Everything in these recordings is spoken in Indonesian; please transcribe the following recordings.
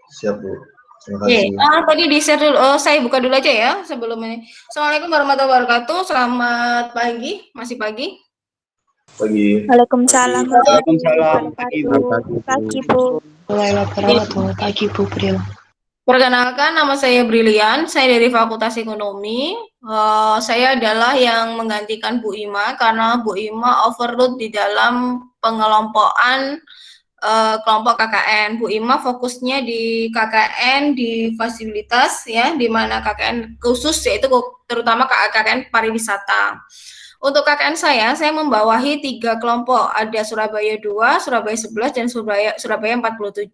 Siap, Bu. Terima Oke, kasih. tadi di-share dulu, saya buka dulu aja ya sebelum ini. Assalamualaikum warahmatullahi wabarakatuh, selamat pagi, masih pagi. Pagi. Waalaikumsalam warahmatullahi Waalaikumsalam. Pagi, Bu. wabarakatuh. Pagi, Bu. Waalaikumsalam. Pagi, Bu Bril. Perkenalkan, nama saya Brilian, saya dari Fakultas Ekonomi. Saya adalah yang menggantikan Bu Ima karena Bu Ima overload di dalam pengelompokan kelompok KKN. Bu Ima fokusnya di KKN di fasilitas ya, di mana KKN khusus yaitu terutama KKN pariwisata. Untuk KKN saya membawahi 3 kelompok, ada Surabaya 2, Surabaya 11, dan Surabaya 47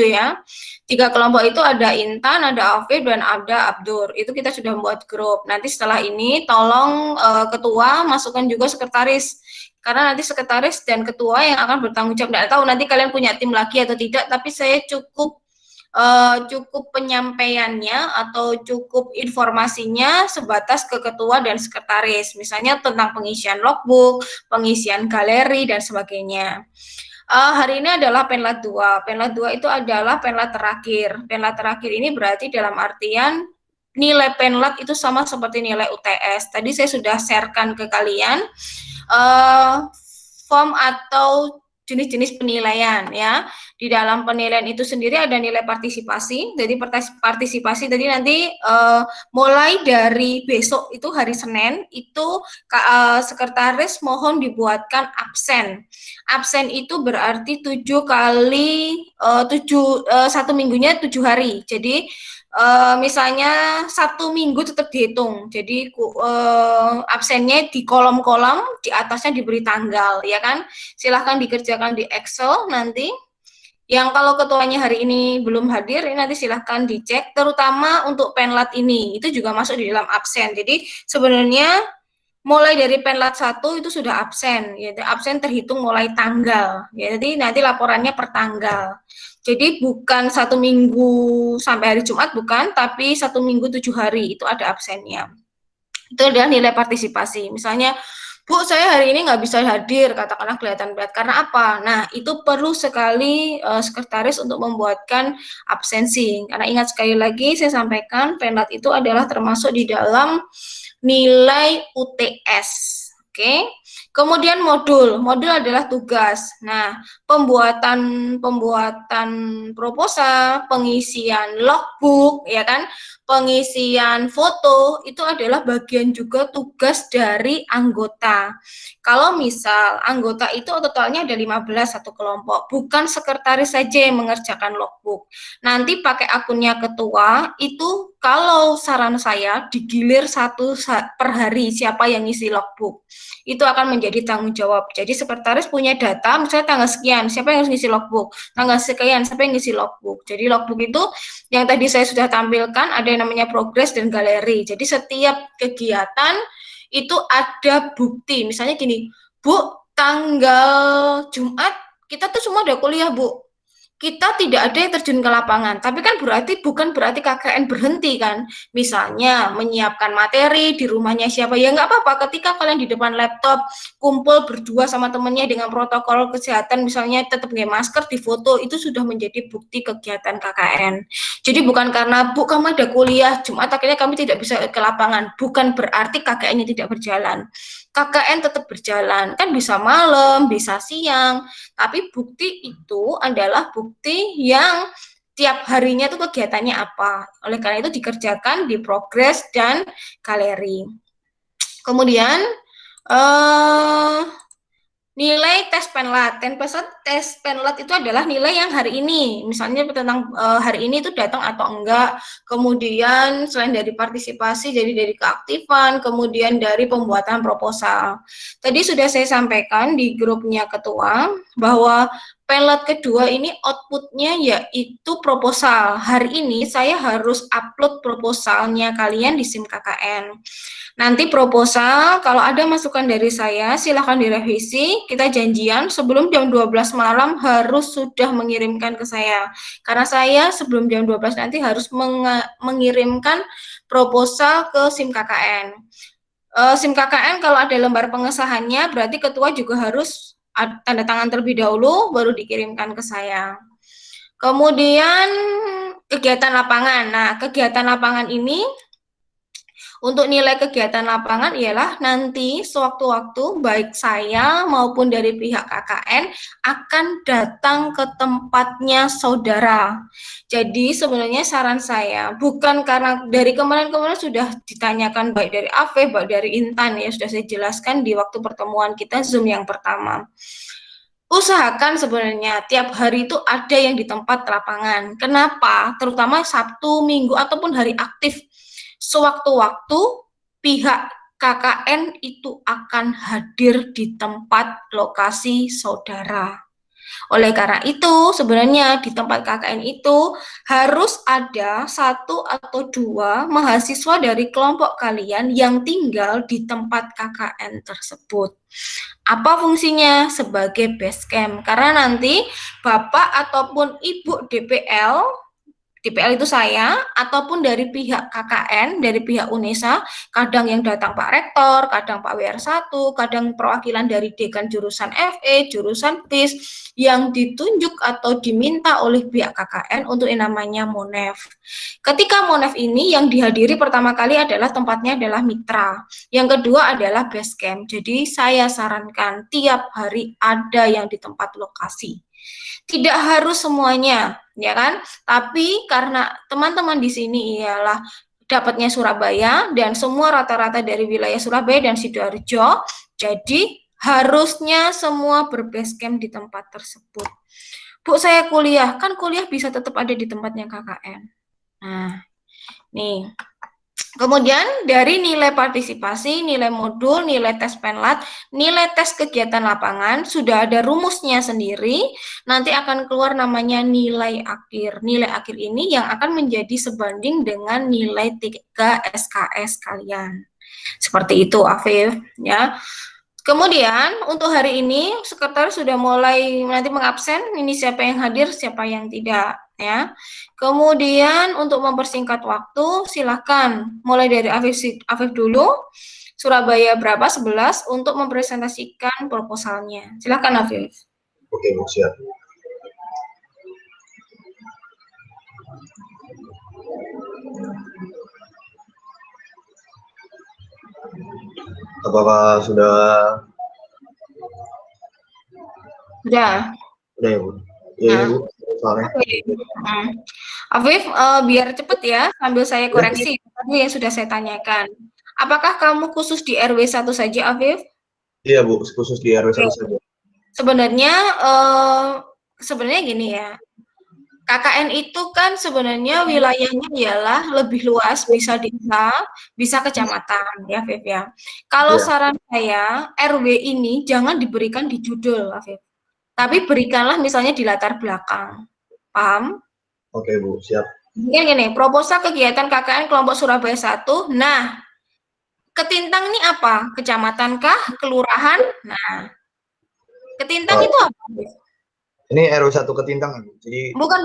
ya. 3 kelompok itu ada Intan, ada Afif, dan ada Abdur. Itu kita sudah membuat grup. Nanti setelah ini tolong ketua masukkan juga sekretaris. Karena nanti sekretaris dan ketua yang akan bertanggung jawab. Nggak tahu nanti kalian punya tim lagi atau tidak, tapi saya cukup penyampaiannya atau cukup informasinya sebatas ke ketua dan sekretaris, misalnya tentang pengisian logbook, pengisian galeri, dan sebagainya. Hari ini adalah penlat 2. Penlat 2 itu adalah penlat terakhir. Penlat terakhir ini berarti dalam artian nilai penlat itu sama seperti nilai UTS. Tadi saya sudah sharekan ke kalian form atau jenis-jenis penilaian ya. Di dalam penilaian itu sendiri ada nilai partisipasi. Jadi partisipasi tadi nanti mulai dari besok itu hari Senin itu sekretaris mohon dibuatkan absen. Absen itu berarti 7 kali 1 minggunya 7 hari. Jadi misalnya 1 minggu tetap dihitung. Jadi absennya di kolom-kolom, di atasnya diberi tanggal, ya kan? Silahkan dikerjakan di Excel nanti. Yang kalau ketuanya hari ini belum hadir, ini nanti silahkan dicek, terutama untuk penlat ini, itu juga masuk di dalam absen. Jadi sebenarnya mulai dari penlat 1 itu sudah absen, ya. Absen terhitung mulai tanggal, ya. Jadi nanti laporannya per tanggal. Jadi bukan 1 minggu sampai hari Jumat, bukan, tapi 1 minggu 7 hari itu ada absennya. Itu adalah nilai partisipasi. Misalnya, Bu, saya hari ini nggak bisa hadir, katakanlah kelihatan berat. Karena apa? Nah, itu perlu sekali sekretaris untuk membuatkan absensi. Karena ingat sekali lagi, saya sampaikan, penlat itu adalah termasuk di dalam nilai UTS. Oke. Kemudian modul adalah tugas. Nah, pembuatan proposal, pengisian logbook, ya kan, pengisian foto itu adalah bagian juga tugas dari anggota. Kalau misal anggota itu totalnya ada 15 satu kelompok, bukan sekretaris saja yang mengerjakan logbook. Nanti pakai akunnya ketua itu kalau saran saya digilir 1 per hari siapa yang ngisi logbook. Itu akan menjadi tanggung jawab. Jadi sekretaris punya data, misalnya tanggal sekian, siapa yang harus ngisi logbook? Tanggal sekian, siapa yang ngisi logbook? Jadi logbook itu yang tadi saya sudah tampilkan, ada yang namanya progres dan galeri. Jadi setiap kegiatan itu ada bukti. Misalnya gini, Bu, tanggal Jumat kita tuh semua udah kuliah, Bu. Kita tidak ada yang terjun ke lapangan, tapi kan bukan berarti KKN berhenti kan. Misalnya menyiapkan materi di rumahnya siapa, ya nggak apa-apa ketika kalian di depan laptop kumpul berdua sama temennya dengan protokol kesehatan, misalnya tetap pakai masker, di foto, itu sudah menjadi bukti kegiatan KKN. Jadi bukan karena Bu kamu ada kuliah Jumat akhirnya kami tidak bisa ke lapangan, bukan berarti KKN-nya tidak berjalan. KKN tetap berjalan, kan bisa malam, bisa siang, tapi bukti itu adalah bukti yang tiap harinya itu kegiatannya apa. Oleh karena itu dikerjakan di progres dan galeri. Kemudian nilai tes penlat. Tes penlat itu adalah nilai yang hari ini. Misalnya tentang hari ini itu datang atau enggak. Kemudian selain dari partisipasi, jadi dari keaktifan, kemudian dari pembuatan proposal. Tadi sudah saya sampaikan di grupnya ketua bahwa penlat kedua ini outputnya yaitu proposal. Hari ini saya harus upload proposalnya kalian di SIM KKN. Nanti proposal, kalau ada masukan dari saya, silahkan direvisi. Kita janjian sebelum jam 12 malam harus sudah mengirimkan ke saya. Karena saya sebelum jam 12 nanti harus mengirimkan proposal ke SIM KKN. SIM KKN kalau ada lembar pengesahannya, berarti ketua juga harus tanda tangan terlebih dahulu, baru dikirimkan ke saya. Kemudian kegiatan lapangan. Nah, kegiatan lapangan ini untuk nilai kegiatan lapangan ialah nanti sewaktu-waktu baik saya maupun dari pihak KKN akan datang ke tempatnya saudara. Jadi sebenarnya saran saya, bukan karena dari kemarin-kemarin sudah ditanyakan baik dari Afif, baik dari Intan ya, sudah saya jelaskan di waktu pertemuan kita Zoom yang pertama. Usahakan sebenarnya tiap hari itu ada yang di tempat lapangan. Kenapa? Terutama Sabtu, Minggu, ataupun hari aktif. Sewaktu-waktu pihak KKN itu akan hadir di tempat lokasi saudara. Oleh karena itu, sebenarnya di tempat KKN itu harus ada 1 atau 2 mahasiswa dari kelompok kalian yang tinggal di tempat KKN tersebut. Apa fungsinya? Sebagai base camp. Karena nanti Bapak ataupun Ibu DPL itu saya, ataupun dari pihak KKN, dari pihak UNESA, kadang yang datang Pak Rektor, kadang Pak WR1, kadang perwakilan dari dekan jurusan FE, jurusan PIS, yang ditunjuk atau diminta oleh pihak KKN untuk yang namanya MONEF. Ketika MONEF ini yang dihadiri pertama kali adalah tempatnya adalah mitra, yang kedua adalah base camp. Jadi saya sarankan tiap hari ada yang di tempat lokasi. Tidak harus semuanya, ya kan? Tapi karena teman-teman di sini ialah dapatnya Surabaya dan semua rata-rata dari wilayah Surabaya dan Sidoarjo, jadi harusnya semua berbase camp di tempat tersebut. Bu, saya kuliah, kan kuliah bisa tetap ada di tempatnya KKN. Nah, nih. Kemudian dari nilai partisipasi, nilai modul, nilai tes penlat, nilai tes kegiatan lapangan, sudah ada rumusnya sendiri, nanti akan keluar namanya nilai akhir. Nilai akhir ini yang akan menjadi sebanding dengan nilai 3 SKS kalian. Seperti itu, Afif, ya. Kemudian untuk hari ini sekretaris sudah mulai nanti mengabsen, ini siapa yang hadir, siapa yang tidak, ya. Kemudian untuk mempersingkat waktu, silakan mulai dari Afif dulu, Surabaya berapa 11 untuk mempresentasikan proposalnya. Silakan Afif. Oke, Bu, siap. Apakah sudah Sudah. ya, Bu? Ya, Nah. ini, Bu, soalnya. Afif, biar cepet ya, sambil saya koreksi tadi yang sudah saya tanyakan. Apakah kamu khusus di RW 1 saja, Afif? Iya, Bu, khusus di RW 1 saja. Sebenarnya sebenarnya gini ya. KKN itu kan sebenarnya wilayahnya ialah lebih luas, bisa desa, bisa kecamatan, ya, Afif ya. Kalau saran saya, RW ini jangan diberikan di judul, Afif. Tapi berikanlah misalnya di latar belakang. Paham? Oke, Bu, siap. Gini, proposal kegiatan KKN kelompok Surabaya 1. Nah, Ketintang ini apa? Kecamatan kah? Kelurahan? Nah, Ketintang itu apa? Ini RW 1 Ketintang, Bu. Jadi Bukan.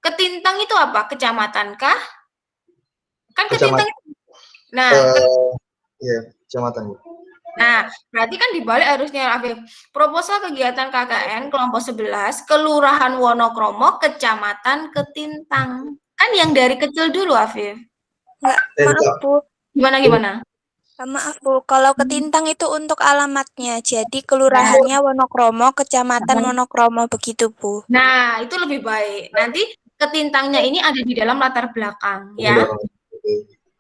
Ketintang itu apa? Kecamatan kah? Kan Ketintang. Nah, iya, kecamatan, Bu. Nah, berarti kan dibalik harusnya, Afif. Proposal kegiatan KKN kelompok 11, Kelurahan Wonokromo, Kecamatan Ketintang. Kan yang dari kecil dulu, Afif. Enggak, maaf Bu. Gimana? Maaf Bu, kalau Ketintang itu untuk alamatnya. Jadi kelurahannya Wonokromo, Kecamatan Wonokromo begitu Bu. Nah, itu lebih baik. Nanti Ketintangnya ini ada di dalam latar belakang, ya.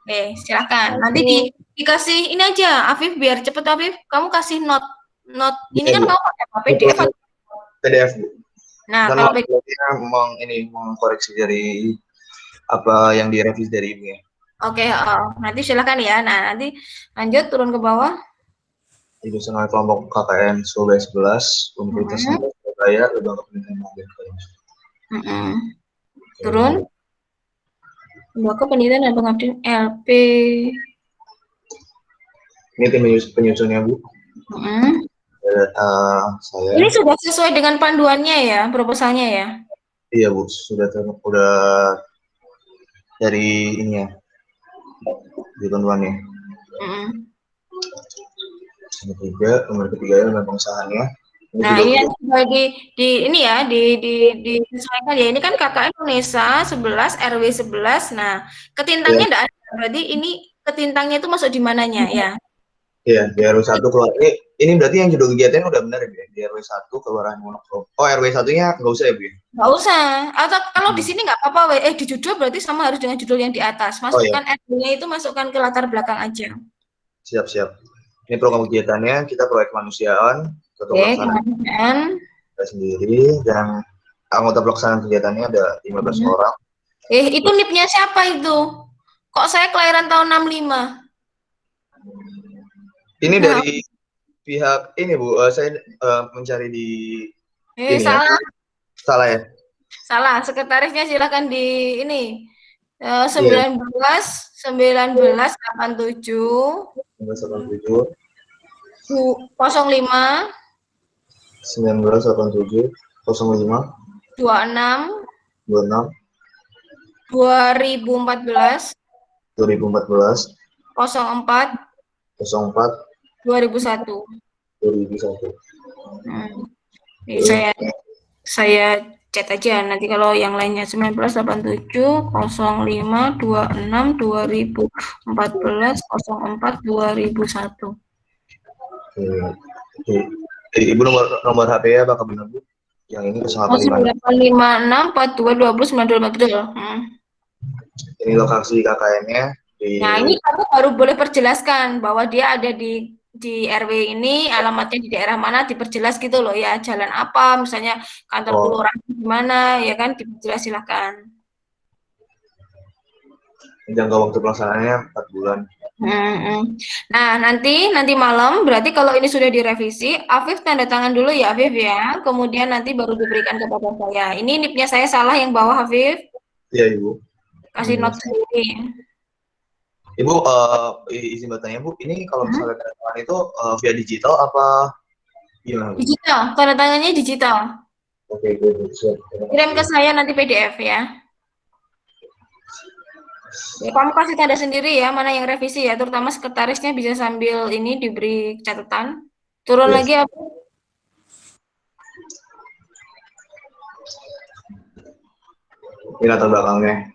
Oke, silakan. Nanti dikasih ini aja, Afif, biar cepet Afif. Kamu kasih note. Ini kan kamu pakai apa? PDF atau? PDF, Bu. Nah, dan kalau PDF mengkoreksi dari apa yang direvisi dari ini ya. Oke, nanti silakan ya. Nah, nanti lanjut turun ke bawah. Didudukan oleh kelompok KKN Surabaya 11, Universitas Surabaya, Lembaga Pendidikan Mobil. Turun. Lembaga Pendidikan dan Pengabdian LP. Ini tim penyusunnya, Bu. Saya. Ini sudah sesuai dengan panduannya ya, proposalnya ya? Iya, Bu, sudah dari ini ya, di panduannya. Nomor ketiga elemen pengusahaannya. Nah, ini yang ini ya disesuaikan ya. Ini kan KKN Unesa 11 RW 11. Nah, ketintangnya enggak ada. Berarti ini ketintangnya itu masuk di mananya ya? Iya, di RW 1 keluar. Ini berarti yang judul kegiatannya udah benar ya, Bu? Di RW 1 Kelurahan Wonokromo. Oh, RW 1-nya nggak usah ya, Bu? Nggak usah. Atau kalau di sini nggak apa-apa, di judul berarti sama harus dengan judul yang di atas. Masukkan RW-nya itu masukkan ke latar belakang aja. Siap. Ini program kegiatannya, kita proyek kemanusiaan, ketua pelaksanaan kita sendiri, dan anggota pelaksanaan kegiatannya ada 15 orang. Itu NIP-nya siapa itu? Kok saya kelahiran tahun 65? Ini dari pihak ini, Bu. Saya mencari di salah. Salah ya? Salah. Sekretarisnya silakan di ini. 1987 1987 05 1987 05 26 2014 04 2001. Saya chat aja nanti kalau yang lainnya 1987 05 26 2014 04 2001. Ibu nomor HP-nya apakah benar, Bu? Yang ini 0856 42 20 92. Ini lokasi KKN-nya. Nah, ini kamu baru boleh perjelaskan bahwa dia ada di RW ini, alamatnya di daerah mana, diperjelas gitu loh ya, jalan apa, misalnya kantor kelurahan di mana, ya kan, diperjelas silakan. Jangka waktu pelaksanaannya 4 bulan. Nah, nanti malam, berarti kalau ini sudah direvisi, Afif tanda tangan dulu ya, Afif ya, kemudian nanti baru diberikan kepada saya. Ini NIP-nya saya salah yang bawah, Afif. Iya, Ibu. Kasih note sendiri. Ibu, izin bertanya, Bu, ini kalau misalnya tanda tangan itu via digital apa gimana? Digital, tanda tangannya digital. Oke, siap. Kirim ke saya nanti PDF ya. Kamu kasih tanda sendiri ya, mana yang revisi ya, terutama sekretarisnya bisa sambil ini diberi catatan. Turun lagi apa? Ini latar belakangnya.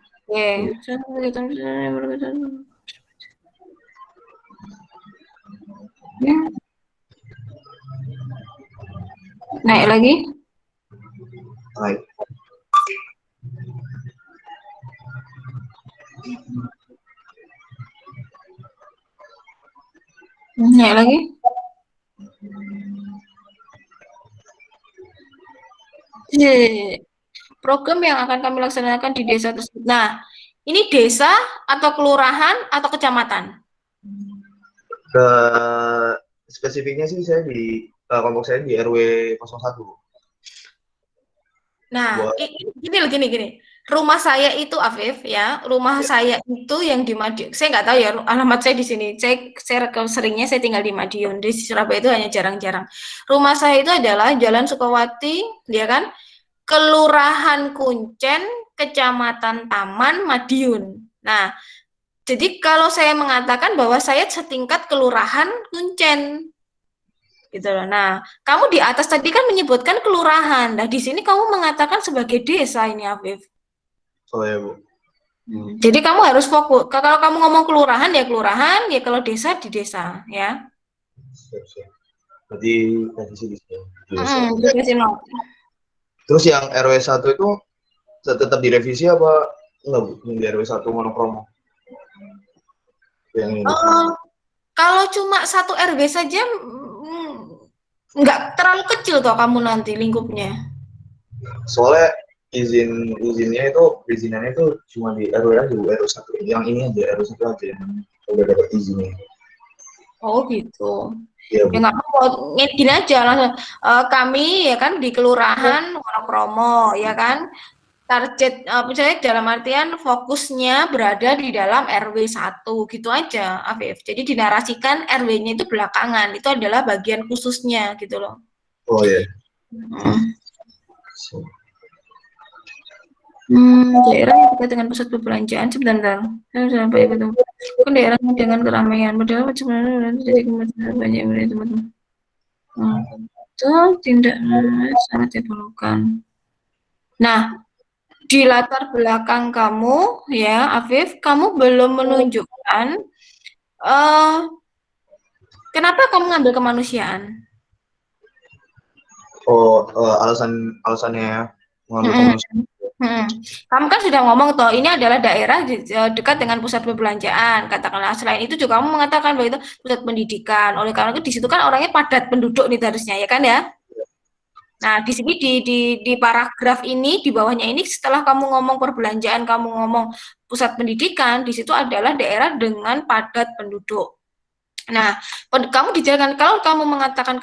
Naik lagi. Naik. Naik lagi. Program yang akan kami laksanakan di desa tersebut. Nah, ini desa atau kelurahan atau kecamatan? Spesifiknya sih saya di kelompok saya di RW 01. Nah, gini. Rumah saya itu Afif ya, rumah saya itu yang di Madiun. Saya nggak tahu ya alamat saya di sini. Saya seringnya saya tinggal di Madiun. Di Surabaya itu hanya jarang-jarang. Rumah saya itu adalah Jalan Sukawati, ya kan? Kelurahan Kuncen, Kecamatan Taman, Madiun. Nah, jadi kalau saya mengatakan bahwa saya setingkat Kelurahan Kuncen, gitu loh. Nah, kamu di atas tadi kan menyebutkan kelurahan. Nah, di sini kamu mengatakan sebagai desa ini, Afif. Oh ya, Bu. Jadi kamu harus fokus. Kalau kamu ngomong kelurahan, ya kalau desa di desa, ya. Siap. Berarti revisi di sini. Terus yang RW 1 itu tetap direvisi apa enggak, Bu? Yang di RW 1 Wonokromo? Yang ini. Kalau cuma satu RW saja nggak terlalu kecil toh kamu nanti lingkupnya. Soalnya izinannya itu cuma di RW aja, Bu, RW 1. Yang ini aja, RW 1 aja yang udah dapat izinnya. Oh gitu. Ya, ya nggak apa-apa, gini aja langsung. Kami ya kan di Kelurahan Wonokromo ya kan. Target misalnya dalam artian fokusnya berada di dalam RW 1 gitu aja, Afif. Jadi dinarasikan RW-nya itu belakangan, itu adalah bagian khususnya gitu loh. Oh ya. Daerah yang dekat dengan pusat perbelanjaan sebentar. Sampai ketemu. Bukan daerah dengan keramaian, padahal sebenarnya jadi kemudian banyak teman-teman. itu tindak sangat diperlukan. Nah, di latar belakang kamu ya, Afif, kamu belum menunjukkan kenapa kamu ngambil kemanusiaan. Alasannya mengambil kemanusiaan. Kamu kan sudah ngomong toh, ini adalah daerah dekat dengan pusat perbelanjaan, katakanlah. Selain itu juga kamu mengatakan bahwa itu pusat pendidikan. Oleh karena itu di situ kan orangnya padat penduduk nih harusnya, ya kan ya? Nah, di sini di paragraf ini, di bawahnya ini, setelah kamu ngomong perbelanjaan, kamu ngomong pusat pendidikan, di situ adalah daerah dengan padat penduduk. Nah, kamu dijelaskan kalau kamu mengatakan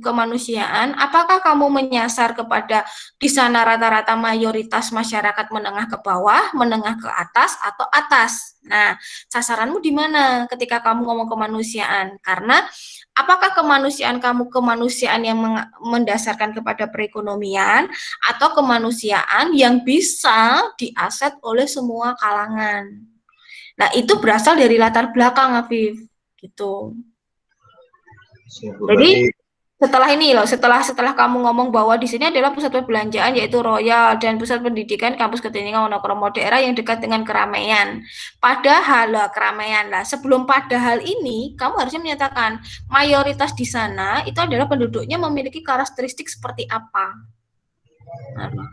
kemanusiaan, apakah kamu menyasar kepada di sana rata-rata mayoritas masyarakat menengah ke bawah, menengah ke atas, atau atas? Nah, sasaranmu di mana ketika kamu ngomong kemanusiaan? Karena apakah kemanusiaan kamu kemanusiaan yang mendasarkan kepada perekonomian atau kemanusiaan yang bisa diaset oleh semua kalangan? Nah, itu berasal dari latar belakang, Afif. Gitu. Jadi setelah ini loh, setelah kamu ngomong bahwa di sini adalah pusat perbelanjaan yaitu Royal dan pusat pendidikan kampus Ketintingan Wonokromo daerah yang dekat dengan keramaian. Padahal keramaian lah. Sebelum padahal ini, kamu harusnya menyatakan mayoritas di sana itu adalah penduduknya memiliki karakteristik seperti apa. Nah,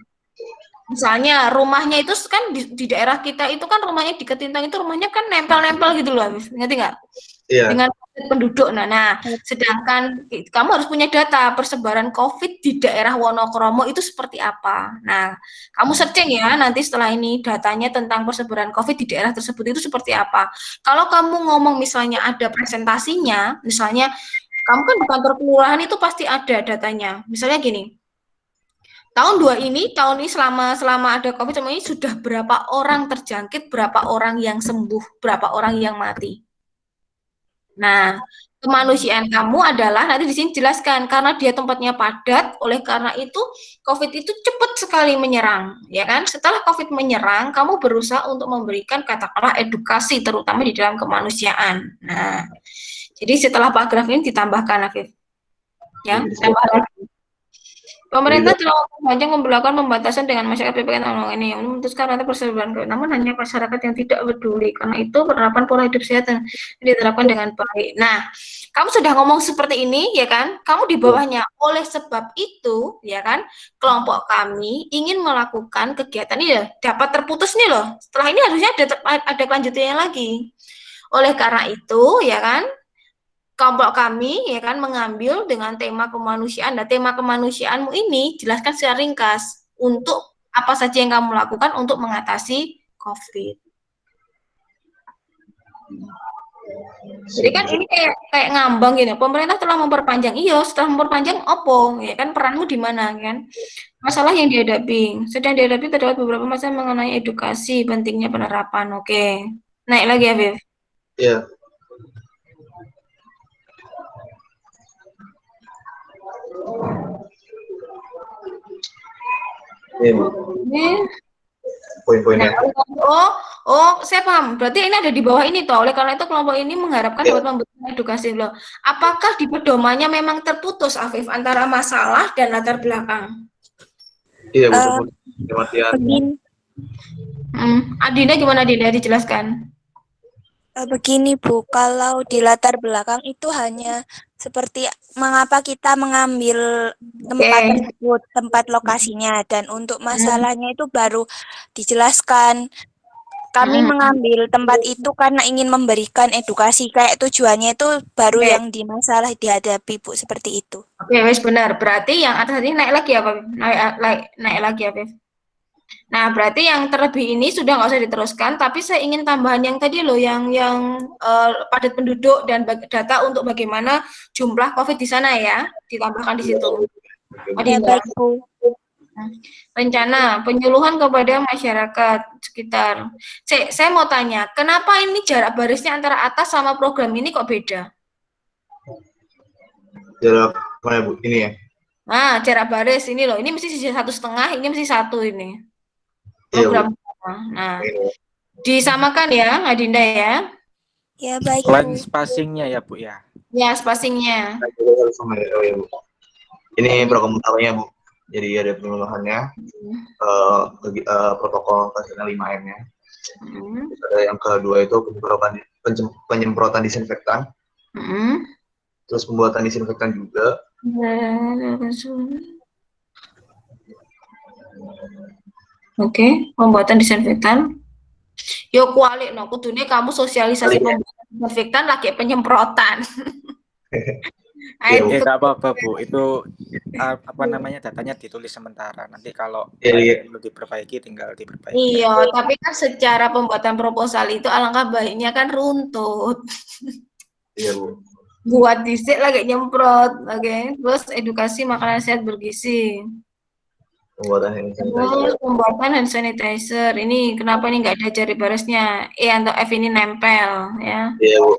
misalnya rumahnya itu kan di daerah kita itu kan rumahnya di Ketintang itu rumahnya kan nempel-nempel gitu loh, ngerti nggak? Iya. Dengan penduduk. Nah, sedangkan kamu harus punya data persebaran COVID di daerah Wonokromo itu seperti apa. Nah, kamu searching ya nanti setelah ini datanya tentang persebaran COVID di daerah tersebut itu seperti apa. Kalau kamu ngomong misalnya ada presentasinya, misalnya kamu kan di kantor kelurahan itu pasti ada datanya. Misalnya gini, tahun ini selama ada COVID ini sudah berapa orang terjangkit, berapa orang yang sembuh, berapa orang yang mati. Nah, kemanusiaan kamu adalah nanti di sini jelaskan karena dia tempatnya padat, oleh karena itu COVID itu cepat sekali menyerang, ya kan? Setelah COVID menyerang, kamu berusaha untuk memberikan katakanlah edukasi terutama di dalam kemanusiaan. Nah, jadi setelah paragraf ini ditambahkan, Afif. Ya, tambah lagi. Pemerintah telah memperpanjang memberlakukan pembatasan dengan masyarakat PPKM ini yang memutuskan rantai persebaran COVID. Namun hanya masyarakat yang tidak peduli. Karena itu penerapan pola hidup sehat yang diterapkan dengan baik. Nah, kamu sudah ngomong seperti ini, ya kan? Kamu di bawahnya. Oleh sebab itu, ya kan? Kelompok kami ingin melakukan kegiatan ini ya, dapat terputus nih loh. Setelah ini harusnya ada kelanjutannya lagi. Oleh karena itu, ya kan? Kelompok kami ya kan mengambil dengan tema kemanusiaan. Nah, tema kemanusiaanmu ini jelaskan secara ringkas untuk apa saja yang kamu lakukan untuk mengatasi COVID. Jadi kan ini kayak ngambang gitu. Pemerintah telah memperpanjang. Iya, setelah memperpanjang opo, ya kan peranmu di mana kan? Masalah yang dihadapi. Sedang dihadapi terdapat beberapa masalah mengenai edukasi, pentingnya penerapan. Oke. Naik lagi ya, Bev. Iya. Ini poin-poinnya. Saya paham. Berarti ini ada di bawah ini toh. Oleh karena itu kelompok ini mengharapkan dapat memberikan edukasi loh. Apakah di pedomannya memang terputus, Afif, antara masalah dan latar belakang? Iya, betul. Adinda gimana, Adinda? Dijelaskan. Begini Bu, kalau di latar belakang itu hanya seperti mengapa kita mengambil tempat tersebut, tempat lokasinya, dan untuk masalahnya itu baru dijelaskan. Kami mengambil tempat itu karena ingin memberikan edukasi, kayak tujuannya itu baru yang di masalah dihadapi Bu, seperti itu. Oke, wes benar. Berarti yang atas ini naik lagi apa? Naik lagi apa? Nah, berarti yang terlebih ini sudah nggak usah diteruskan, tapi saya ingin tambahan yang tadi loh, yang padat penduduk dan data untuk bagaimana jumlah COVID di sana ya, ditambahkan di situ. Ya, baik, Bu. Rencana penyuluhan kepada masyarakat sekitar. Saya mau tanya, kenapa ini jarak barisnya antara atas sama program ini kok beda? Jarak mana Bu? Ini ya? Nah, jarak baris ini loh, ini mesti 1,5, ini mesti 1 ini. Program. Nah, disamakan ya, Adinda ya. Ya, baik. Line spacingnya ya Bu ya. Ya, spacingnya. Ini program utamanya Bu. Jadi ada penyuluhannya, protokol kesehatan 5M-nya. Terus ada yang kedua itu penyemprotan disinfektan. Terus pembuatan disinfektan juga. Oke, pembuatan disinfektan. Yo kualik no, kudune kamu sosialisasi pembuatan disinfektan lagi penyemprotan. Nggak apa-apa Bu, itu apa namanya, datanya ditulis sementara. Nanti kalau perlu diperbaiki tinggal diperbaiki. Iya, tapi kan secara pembuatan proposal itu alangkah baiknya kan runtut. Iya Bu. Buat disik lagi nyemprot, oke. Terus edukasi makanan sehat bergizi. Pembuatan hand sanitizer. Pembuatan hand sanitizer. Ini kenapa ini nggak ada jari barisnya? E atau F ini nempel, ya. Iya Bu.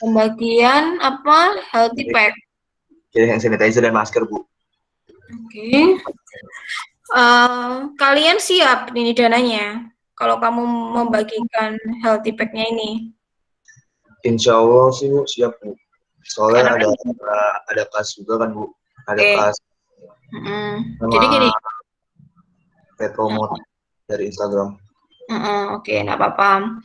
Pembagian apa? Healthy pack. Jadi hand sanitizer dan masker Bu. Oke. Kalian siap ini dananya? Kalau kamu membagikan healthy pack-nya ini? Insya Allah sih Bu, siap Bu. Soalnya ada kas juga kan Bu. Ada kas. Jadi gini. Promote dari Instagram. Oke, nggak apa-apa.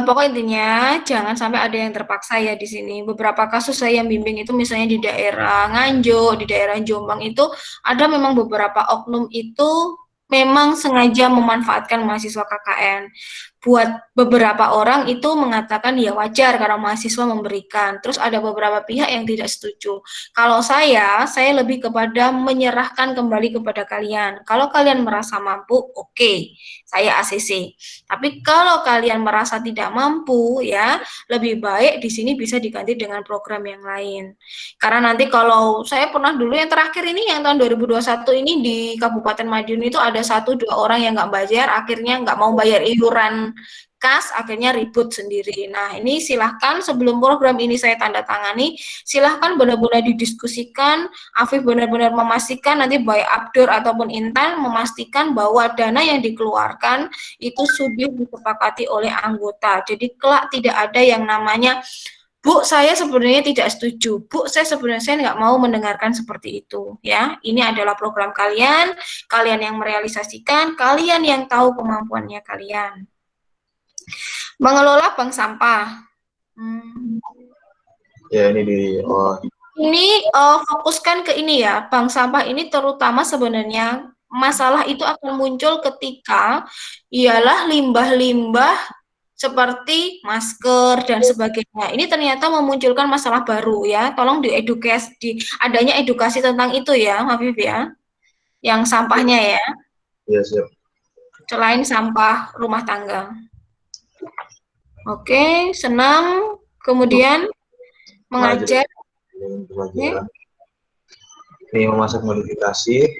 Pokoknya intinya jangan sampai ada yang terpaksa ya di sini. Beberapa kasus saya yang bimbing itu misalnya di daerah Nganjuk, di daerah Jombang itu ada memang beberapa oknum itu memang sengaja memanfaatkan mahasiswa KKN. Buat beberapa orang itu mengatakan ya wajar karena mahasiswa memberikan. Terus ada beberapa pihak yang tidak setuju. Kalau saya lebih kepada menyerahkan kembali kepada kalian. Kalau kalian merasa mampu, oke, saya ACC. Tapi kalau kalian merasa tidak mampu, ya lebih baik di sini bisa diganti dengan program yang lain. Karena nanti kalau saya pernah dulu yang terakhir ini yang tahun 2021 ini di Kabupaten Madiun itu ada 1-2 orang yang nggak bayar, akhirnya nggak mau bayar iuran kas, akhirnya ribut sendiri. Nah, ini silahkan sebelum program ini saya tanda tangani, silahkan benar-benar didiskusikan. Afif benar-benar memastikan nanti baik Abdur ataupun Intan memastikan bahwa dana yang dikeluarkan itu sudah disepakati oleh anggota. Jadi kelak tidak ada yang namanya Bu, saya sebenarnya tidak setuju. Bu, saya sebenarnya nggak mau mendengarkan seperti itu. Ya, ini adalah program kalian, kalian yang merealisasikan, kalian yang tahu kemampuannya kalian. Mengelola bank sampah. Ya ini Ini fokuskan ke ini ya, bank sampah ini terutama sebenarnya masalah itu akan muncul ketika ialah limbah-limbah seperti masker dan sebagainya. Ini ternyata memunculkan masalah baru ya. Tolong adanya edukasi tentang itu ya, Hafif ya. Yang sampahnya ya. Iya, siap. Selain sampah rumah tangga. Oke, senam. Kemudian mengajar. Ini memasak modifikasi.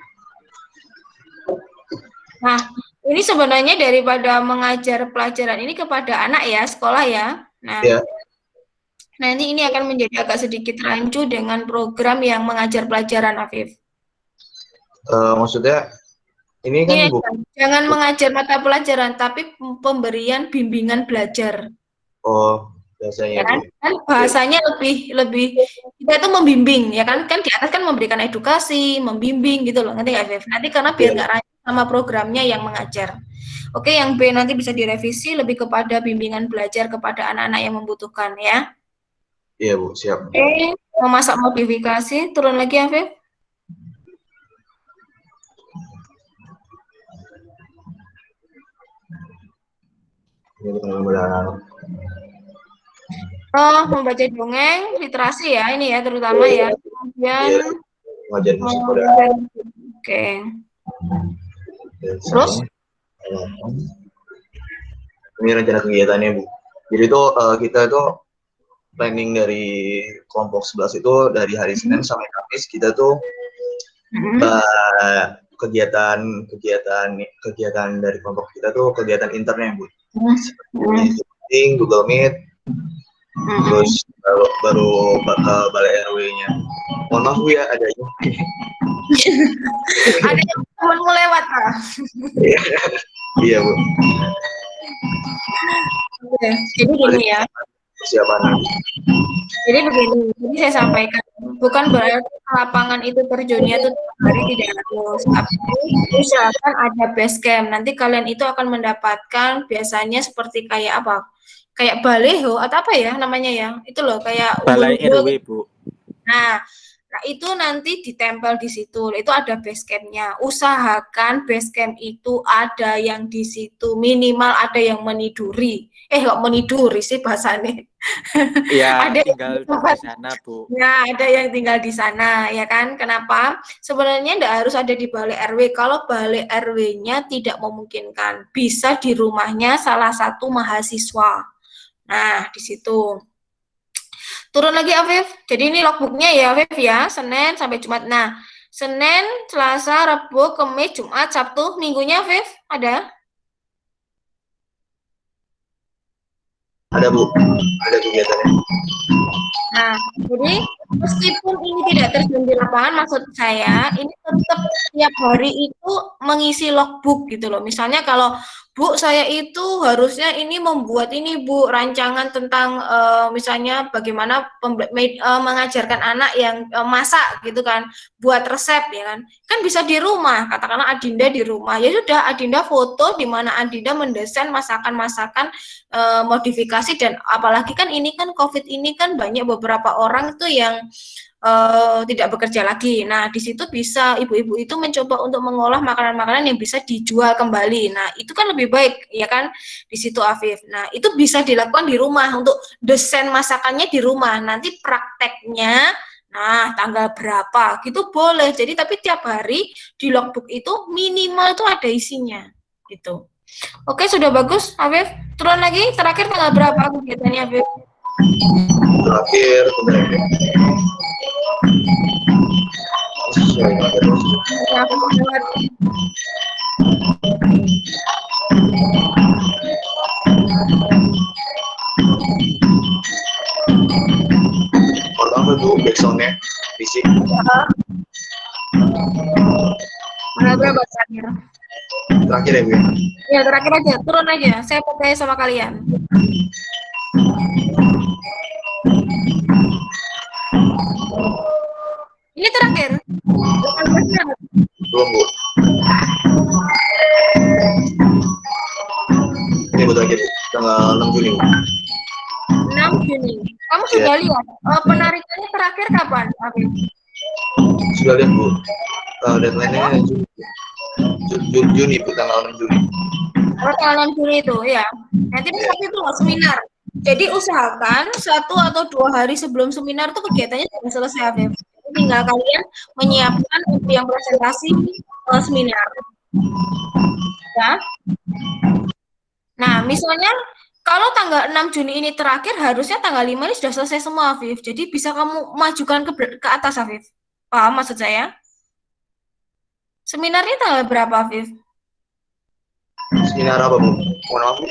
Nah, ini sebenarnya daripada mengajar pelajaran ini kepada anak ya, sekolah ya. Nah, nanti ini akan menjadi agak sedikit rancu dengan program yang mengajar pelajaran, Afif. Maksudnya ini kan jangan mengajar mata pelajaran, tapi pemberian bimbingan belajar. Oh, biasanya. Ya kan bahasanya lebih kita itu membimbing, ya kan di atas kan memberikan edukasi, membimbing gitu loh, ngerti nggak, Afif? Nanti karena biar nggak rancu sama programnya yang mengajar. Oke, yang B nanti bisa direvisi lebih kepada bimbingan belajar kepada anak-anak yang membutuhkan ya. Iya Bu, siap. Oke, memasak modifikasi, turun lagi Afif. Membaca dongeng, literasi ya ini ya terutama ya. Kemudian ngajar musik pada. Oke. Terus ini rencana kegiatannya Bu. Jadi itu kita itu planning dari kelompok 11 itu dari hari Senin sampai Kamis kita tuh kegiatan dari kelompok kita tuh kegiatan internnya Bu. Seperti Google Meet, terus baru balai RW-nya. Mohon maaf Bu ya ada yang ada yang temanmu lewat ah. Iya Bu. Jadi gini ya. Persiapan. Jadi begini, jadi saya sampaikan bukan berarti lapangan itu terjunnya itu tiap hari tidak harus, tapi usahakan ada base camp. Nanti kalian itu akan mendapatkan biasanya seperti kayak apa? Kayak baleho atau apa ya namanya ya? Itu loh kayak Balai umbul-umbul. RW, Bu. Nah, itu nanti ditempel di situ. Itu ada base camp-nya. Usahakan base camp itu ada yang di situ, minimal ada yang meniduri. Kok meniduri sih bahasanya? Iya, Ada tinggal di sana, Bu. Ya, ada yang tinggal di sana, ya kan? Kenapa? Sebenarnya tidak harus ada di balai RW. Kalau balai RW-nya tidak memungkinkan, bisa di rumahnya salah satu mahasiswa. Nah, di situ. Turun lagi Afif. Jadi ini logbooknya ya Afif ya, Senin sampai Jumat. Nah, Senin, Selasa, Rabu, Kamis, Jumat, Sabtu, minggunya Afif ada? Ada Bu, ada kegiatannya. Nah, jadi meskipun ini tidak terjun di lapangan, maksud saya ini tetap tiap hari itu mengisi logbook gitu loh. Misalnya kalau Bu, saya itu harusnya ini membuat ini Bu, rancangan tentang misalnya bagaimana mengajarkan anak yang masak gitu kan, buat resep ya kan. Kan bisa di rumah, katakanlah Adinda di rumah. Ya sudah, Adinda foto di mana Adinda mendesain masakan-masakan modifikasi, dan apalagi kan ini kan COVID ini kan banyak beberapa orang itu yang tidak bekerja lagi. Nah, di situ bisa ibu-ibu itu mencoba untuk mengolah makanan-makanan yang bisa dijual kembali. Nah, itu kan lebih baik, ya kan, di situ Afif. Nah, itu bisa dilakukan di rumah untuk desain masakannya di rumah. Nanti prakteknya, nah, tanggal berapa, gitu boleh. Jadi, tapi tiap hari di logbook itu minimal itu ada isinya, gitu. Oke, sudah bagus, Afif. Turun lagi, terakhir tanggal berapa kegiatannya, Afif? Terakhir, pertama Bu, backsoundnya fisik. Tanggal berapa terakhir? Terakhir ya Bu. Ya, terakhir aja, turun aja. Saya percaya sama kalian. Ini terakhir. Belum Bu. Ini Bu terakhir Bu, tanggal 6 Juni Bu. 6 Juni. Kamu sudah lihat penarikannya terakhir kapan, Afif? Sudah lihat Bu. Deadline-nya Juni Bu, tanggal 6 Juni. Tanggal 6 Juni itu ya. Nanti besok itu seminar. Jadi usahakan 1 atau 2 hari sebelum seminar itu kegiatannya sudah selesai, Afif. Tinggal kalian menyiapkan untuk yang presentasi seminar. Ya. Nah, misalnya kalau tanggal 6 Juni ini terakhir, harusnya tanggal 5 ini sudah selesai semua, Afif. Jadi bisa kamu majukan ke atas, Afif. Paham maksud saya? Seminarnya tanggal berapa, Afif? Seminar apa Bu? Mohon maaf Bu.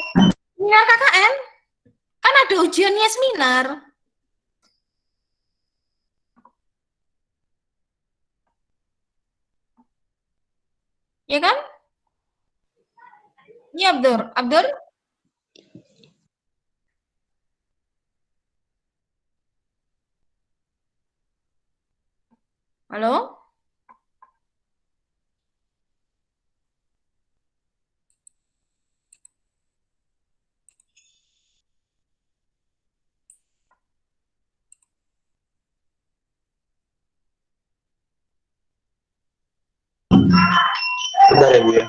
Seminar KKN. Kan ada ujiannya seminar. Ya kan? Iya, Abdur. Abdur? Halo? Bentar ya Bu ya.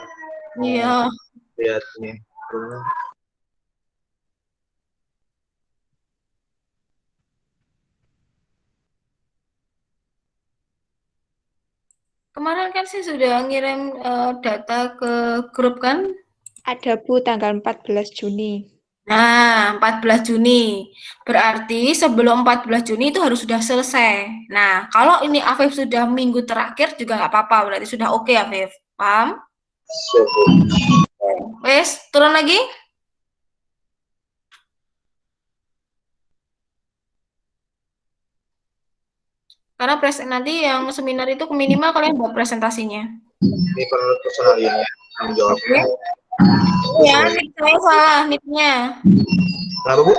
Iya. Lihat nih. Kemarin kan saya sudah ngirim data ke grup kan? Ada Bu, tanggal 14 Juni. Nah, 14 Juni. Berarti sebelum 14 Juni itu harus sudah selesai. Nah, kalau ini Afif sudah minggu terakhir juga nggak apa-apa. Berarti sudah oke, Afif. Paham? Siap Bu. Wes, turun lagi. Karena nanti yang seminar itu minimal kalian buat presentasinya. Ini personaliannya, tanggung jawabnya. Ya, nip saya salah, nipnya. Kenapa Bu?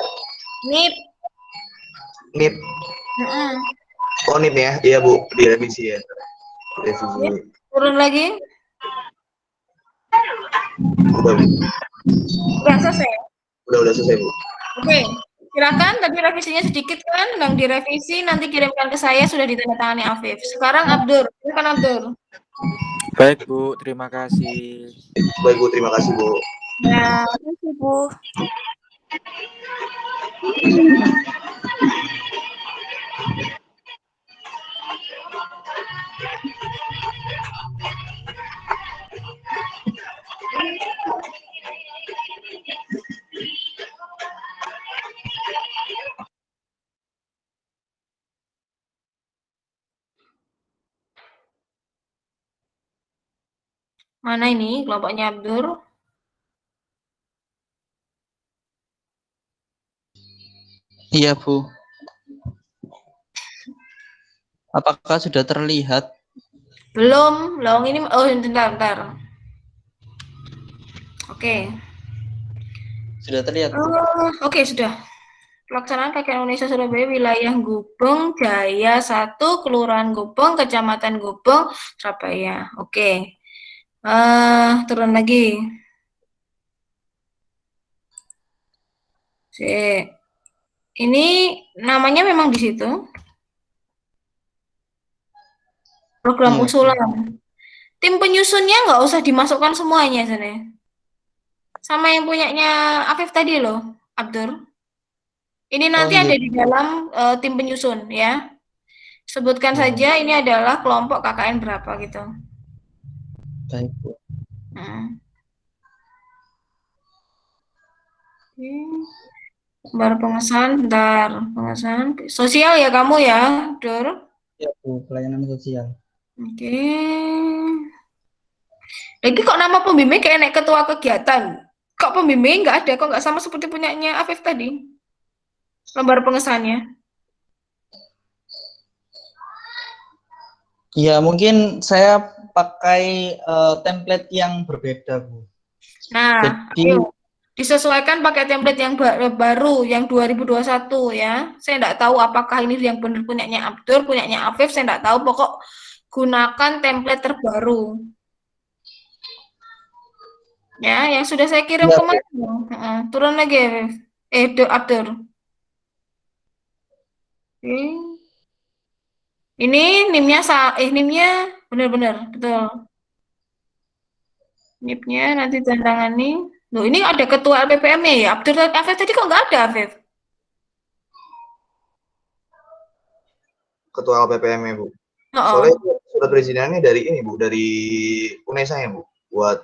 Nip. Nip. Oh, NIP ya? Iya, Bu, direvisi ya. Revisi. Turun lagi. Udah, Bu. Udah selesai. Udah selesai, Bu. Oke. Silakan, tapi revisinya sedikit kan, yang direvisi nanti kirimkan ke saya sudah ditandatangani Afif. Sekarang Abdur, silakan Abdur. Baik Bu, terima kasih. Baik, Bu, terima kasih, Bu. Ya, Terima kasih, Bu. mana ini kelompoknya Abdur? Iya, Bu. Apakah sudah terlihat? Belum, ini oh bentar. Oke. Sudah terlihat, Bu. Oke, sudah. Pelaksanaan KKN Indonesia Surabaya wilayah Gubeng Jaya 1, Kelurahan Gubeng, Kecamatan Gubeng, Surabaya. Oke. Turun lagi. Ini namanya memang di situ. Program Iya. usulan. Tim penyusunnya nggak usah dimasukkan semuanya sana. Sama yang punyanya Afif tadi loh, Abdur. Ini nanti ada di dalam tim penyusun ya. Sebutkan saja ini adalah kelompok KKN berapa gitu. Baik, Bu. Baru pengesahan, bentar. Pengesahan sosial ya kamu ya, Dur? Ya, Bu, pelayanan sosial. Oke. Lagi kok nama pembimbing kayak naik ketua kegiatan? Kok pembimbing nggak ada? Kok nggak sama seperti punyanya Afif tadi? Lembar pengesahannya. Ya, mungkin saya pakai template yang berbeda, Bu. Nah, Jadi, ayo disesuaikan pakai template yang baru, yang 2021 ya. Saya nggak tahu apakah ini yang benar punyanya Abdur, punyanya Afif, saya nggak tahu. Pokok gunakan template terbaru. Ya, yang sudah saya kirim ya, kemarin. Turun lagi, Abdur. Ini NIM-nya benar-benar, betul. NIP-nya nanti tandangani. Loh, ini ada ketua LPPM-nya ya? Abdur Afif tadi kok nggak ada, Afif? Ketua LPPM-nya, Bu. Soalnya surat perizinannya dari ini, Bu, dari UNESA ya, Bu, buat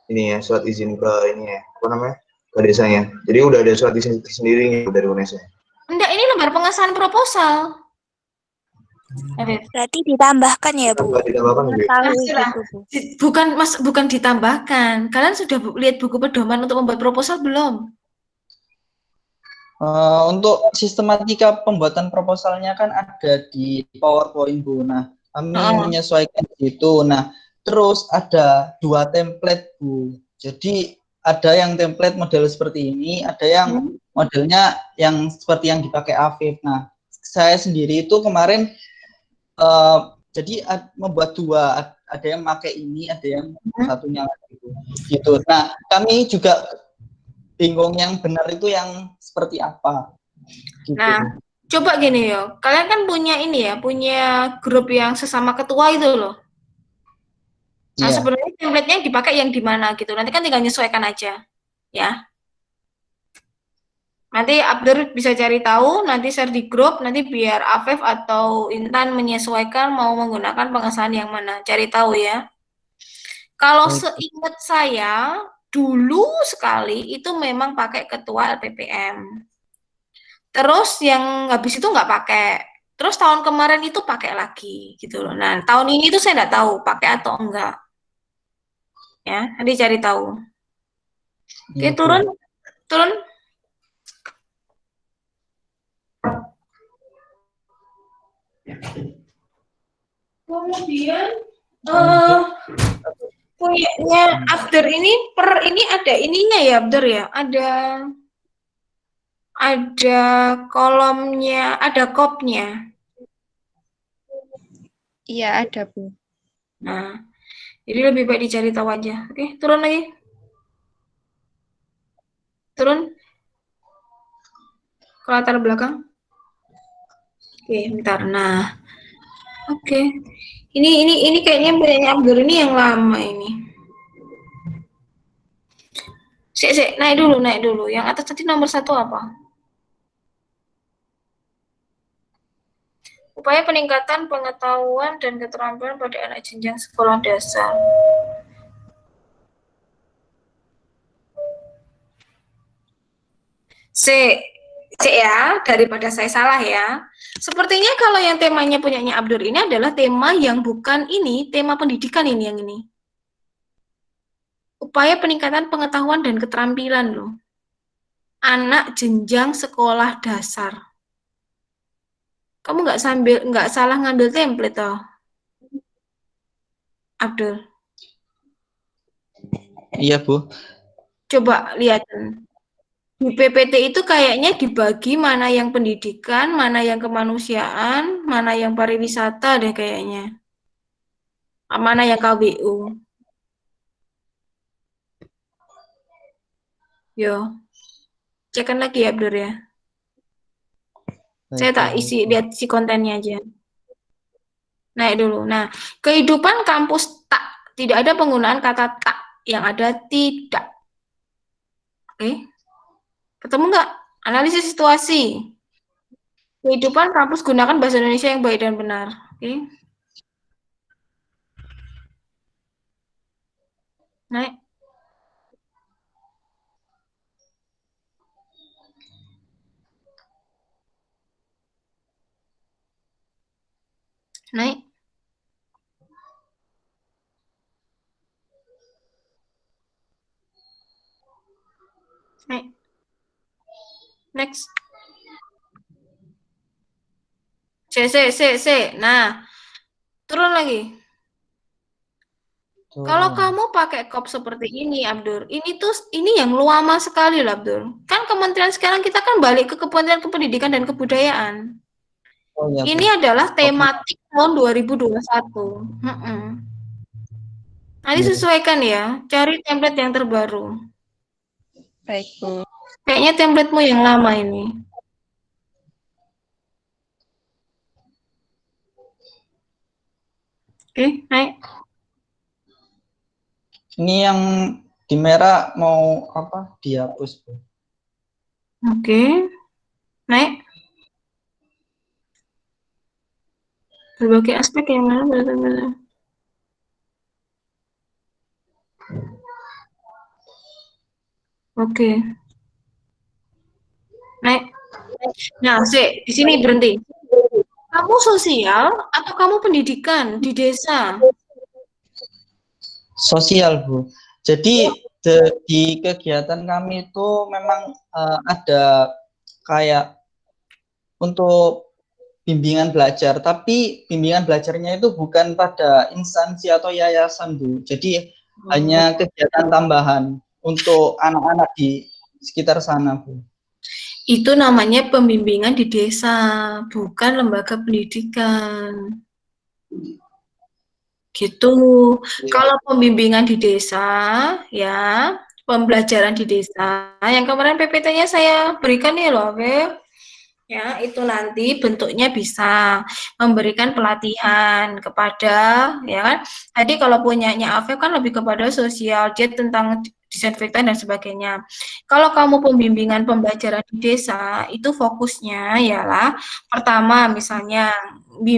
ini ya, surat izin ke ini ya, apa namanya, ke desanya. Jadi udah ada surat izin sendiri dari UNESA. Enggak, ini lembar pengesahan proposal. Berarti ditambahkan ya, Bu? Ditambahkan, Bu. Gitu, Bu. Bukan ditambahkan. Kalian sudah lihat buku pedoman untuk membuat proposal belum? Untuk sistematika pembuatan proposalnya kan ada di PowerPoint, Bu. Nah, kami menyesuaikan itu. Nah, terus ada 2 template, Bu. Jadi ada yang template model seperti ini, ada yang modelnya yang seperti yang dipakai Afif. Nah, saya sendiri itu kemarin jadi membuat 2, ada yang pakai ini, ada yang satunya lagi, gitu. Nah, kami juga bingung yang benar itu yang seperti apa. Gitu. Nah, coba gini yo, kalian kan punya ini ya, punya grup yang sesama ketua itu loh. Nah, sebenarnya template-nya dipakai yang di mana gitu. Nanti kan tinggal menyesuaikan aja, ya. Nanti Abdur bisa cari tahu, nanti share di grup, nanti biar Afif atau Intan menyesuaikan mau menggunakan pengesahan yang mana. Cari tahu ya. Kalau seingat saya, dulu sekali itu memang pakai ketua LPPM. Terus yang habis itu nggak pakai. Terus tahun kemarin itu pakai lagi gitu loh. Nah, tahun ini tuh saya nggak tahu pakai atau enggak. Ya, nanti cari tahu. Oke, turun. Kemudian punyanya Abdur ini ini ada ininya ya, Abdur ya? ada kolomnya, ada kopnya. Iya, ada, Bu. Nah, jadi lebih baik dicari tahu aja. Oke, turun lagi. Turun ke latar belakang. Oke, bentar. Nah, oke. Ini kayaknya punyanya Abdur ini yang lama ini. Sik, naik dulu. Yang atas tadi nomor 1 apa? Upaya peningkatan pengetahuan dan keterampilan pada anak jenjang sekolah dasar. Cek ya, daripada saya salah ya. Sepertinya kalau yang temanya punyanya Abdur ini adalah tema yang bukan ini, tema pendidikan ini yang ini. Upaya peningkatan pengetahuan dan keterampilan loh. Anak jenjang sekolah dasar. Kamu nggak salah ngambil template toh, Abdul? Iya, Bu. Coba lihat. Di PPT itu kayaknya dibagi mana yang pendidikan, mana yang kemanusiaan, mana yang pariwisata deh kayaknya. Mana yang KWU. Yo, cekan lagi ya, Abdur ya. Saya tak isi, lihat si kontennya aja. Naik dulu. Nah, kehidupan kampus tidak ada penggunaan kata tak, yang ada tidak. Oke. Ketemu nggak? Analisis situasi. Kehidupan kampus gunakan bahasa Indonesia yang baik dan benar. Oke. Naik. Naik. Naik. Next. C. Nah, turun lagi. Kalau kamu pakai kop seperti ini, Abdur, ini yang lama sekali lah, Abdur. Kan kementerian sekarang kita kan balik ke Kementerian Pendidikan dan Kebudayaan. Oh, ya, ini adalah tematik tahun 2021. Nanti sesuaikan ya, cari template yang terbaru. Baik, Bu. Kayaknya templatemu yang lama ini. Oke, naik. Ini yang di merah mau apa? Dihapus, Bu. Oke. Naik. Berbagai aspek yang mana benar-benar. Oke. Naik. Nah, di sini berhenti. Kamu sosial atau kamu pendidikan di desa? Sosial, Bu. Jadi di kegiatan kami itu memang ada kayak untuk bimbingan belajar, tapi bimbingan belajarnya itu bukan pada instansi atau yayasan, Bu. Jadi hanya kegiatan tambahan untuk anak-anak di sekitar sana, Bu. Itu namanya pembimbingan di desa, bukan lembaga pendidikan. Gitu. Kalau pembimbingan di desa, ya, pembelajaran di desa, yang kemarin PPT-nya saya berikan nih loh, Beb. Ya, itu nanti bentuknya bisa memberikan pelatihan kepada, ya kan. Tadi kalau punyanya Afif kan lebih kepada sosial, dia tentang disinfektan dan sebagainya. Kalau kamu pembimbingan pembelajaran di desa, itu fokusnya ialah pertama misalnya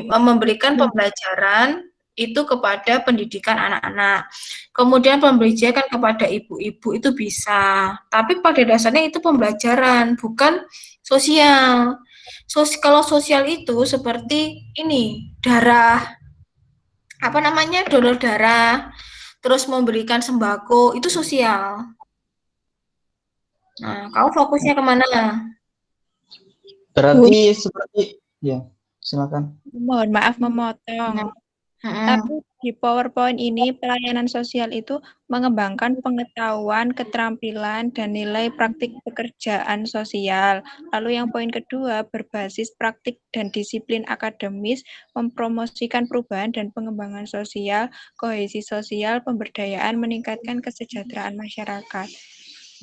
memberikan pembelajaran itu kepada pendidikan anak-anak. Kemudian pembelajaran kepada ibu-ibu itu bisa. Tapi pada dasarnya itu pembelajaran, bukan sosial. Kalau sosial itu seperti ini, darah, apa namanya, donor darah, terus memberikan sembako, itu sosial. Nah, kamu fokusnya kemana? Berarti seperti, ya, silakan. Mohon maaf memotong. Tapi di PowerPoint ini pelayanan sosial itu mengembangkan pengetahuan, keterampilan, dan nilai praktik pekerjaan sosial. Lalu yang poin kedua, berbasis praktik dan disiplin akademis, mempromosikan perubahan dan pengembangan sosial, kohesi sosial, pemberdayaan, meningkatkan kesejahteraan masyarakat.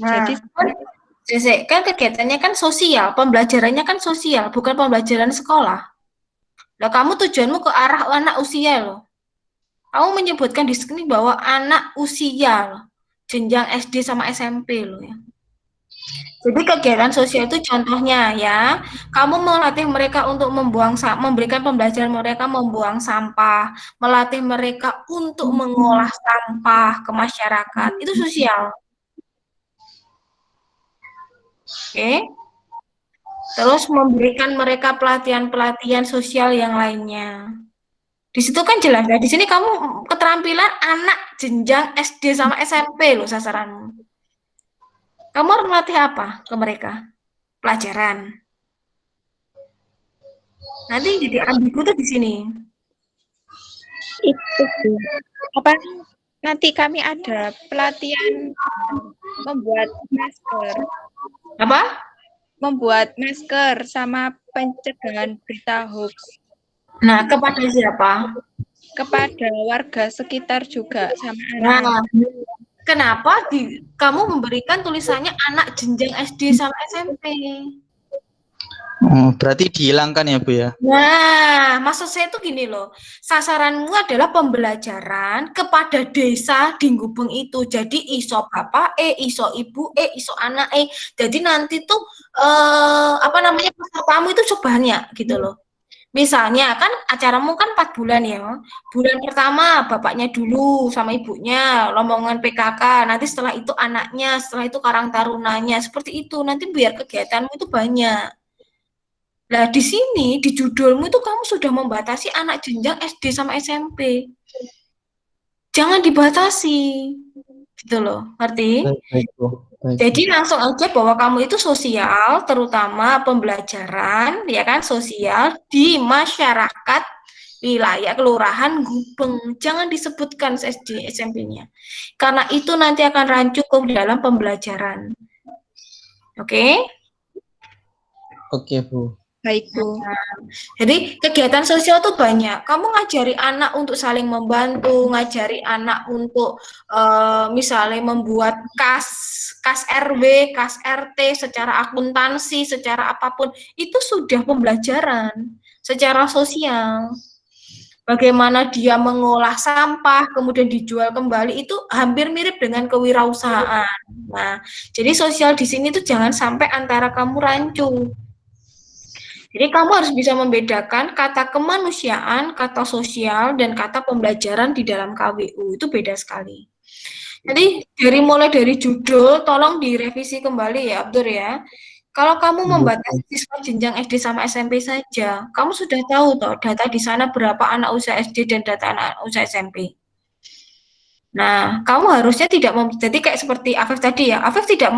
Nah, Jadi kan kegiatannya kan sosial, pembelajarannya kan sosial, bukan pembelajaran sekolah. Lah kamu tujuanmu ke arah anak usia loh. Kamu menyebutkan di sini bahwa anak usia loh, jenjang SD sama SMP loh ya. Jadi kegiatan sosial itu contohnya ya, kamu melatih mereka untuk memberikan pembelajaran mereka membuang sampah, melatih mereka untuk mengolah sampah ke masyarakat, itu sosial. Oke. Terus memberikan mereka pelatihan-pelatihan sosial yang lainnya. Di situ kan jelas ya, di sini kamu keterampilan anak jenjang SD sama SMP loh sasaranmu. Kamu harus melatih apa ke mereka? Pelajaran. Nanti jadi ambigu tuh di sini. itu apa? Nanti kami ada pelatihan membuat masker. Apa? Membuat masker sama pencegahan berita hoax. Nah, kepada siapa? Kepada warga sekitar juga sama Nah, anak. kenapa kamu memberikan tulisannya anak jenjang SD sama SMP? Oh, berarti dihilangkan ya Bu ya? Nah, maksud saya itu gini loh, sasaranmu adalah pembelajaran kepada desa di Gubeng itu. Jadi iso bapak iso ibu iso anak Jadi nanti tuh pesertamu itu banyak gitu loh. Misalnya kan acaramu kan 4 bulan ya. Bulan pertama bapaknya dulu sama ibunya, rombongan PKK, nanti setelah itu anaknya, setelah itu karang tarunanya, seperti itu. Nanti biar kegiatanmu itu banyak. Nah, di sini di judulmu itu kamu sudah membatasi anak jenjang SD sama SMP. Jangan dibatasi. Gitu loh, ngerti? Jadi langsung aja bahwa kamu itu sosial, terutama pembelajaran, ya kan, sosial di masyarakat wilayah kelurahan Gubeng. Jangan disebutkan SD SMP-nya. Karena itu nanti akan rancu ke dalam pembelajaran. Oke? Oke, Bu. Baik, Bu. Jadi kegiatan sosial tuh banyak. Kamu ngajari anak untuk saling membantu, ngajari anak untuk misalnya membuat kas RW, kas RT secara akuntansi, secara apapun. Itu sudah pembelajaran secara sosial. Bagaimana dia mengolah sampah, kemudian dijual kembali, itu hampir mirip dengan kewirausahaan. Nah, jadi sosial di sini tuh jangan sampai antara kamu rancu. Jadi kamu harus bisa membedakan kata kemanusiaan, kata sosial, dan kata pembelajaran di dalam KWU. Itu beda sekali. Jadi mulai dari judul, tolong direvisi kembali ya, Abdur ya. Kalau kamu membatasi siswa jenjang SD sama SMP saja, kamu sudah tahu toh data di sana berapa anak usia SD dan data anak usia SMP. Nah, kamu harusnya jadi kayak seperti Afif tadi ya. Afif tidak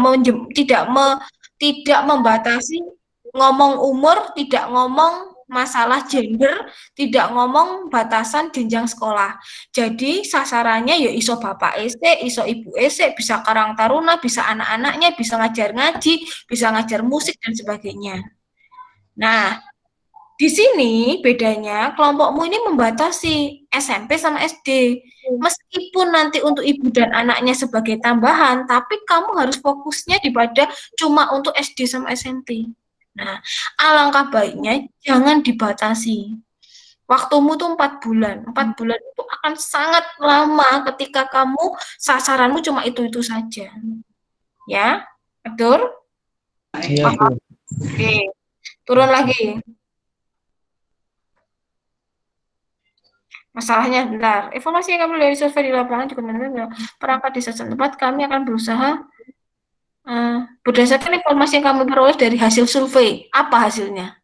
membatasi ngomong umur, tidak ngomong masalah gender, tidak ngomong batasan jenjang sekolah. Jadi sasarannya ya iso bapak SD, iso ibu SD, bisa karang taruna, bisa anak-anaknya, bisa ngajar ngaji, bisa ngajar musik dan sebagainya. Nah, di sini bedanya kelompokmu ini membatasi SMP sama SD. Meskipun nanti untuk ibu dan anaknya sebagai tambahan, tapi kamu harus fokusnya pada cuma untuk SD sama SMP. Nah, alangkah baiknya jangan dibatasi. Waktumu tuh 4 bulan. 4 bulan itu akan sangat lama ketika kamu sasaranmu cuma itu-itu saja. Ya, betul? Iya, Bu. Oke, turun lagi. Masalahnya bentar. Informasi yang kami dari survei di lapangan juga menunjukkan perangkat desa setempat kami akan berusaha berdasarkan informasi yang kami peroleh dari hasil survei. Apa hasilnya?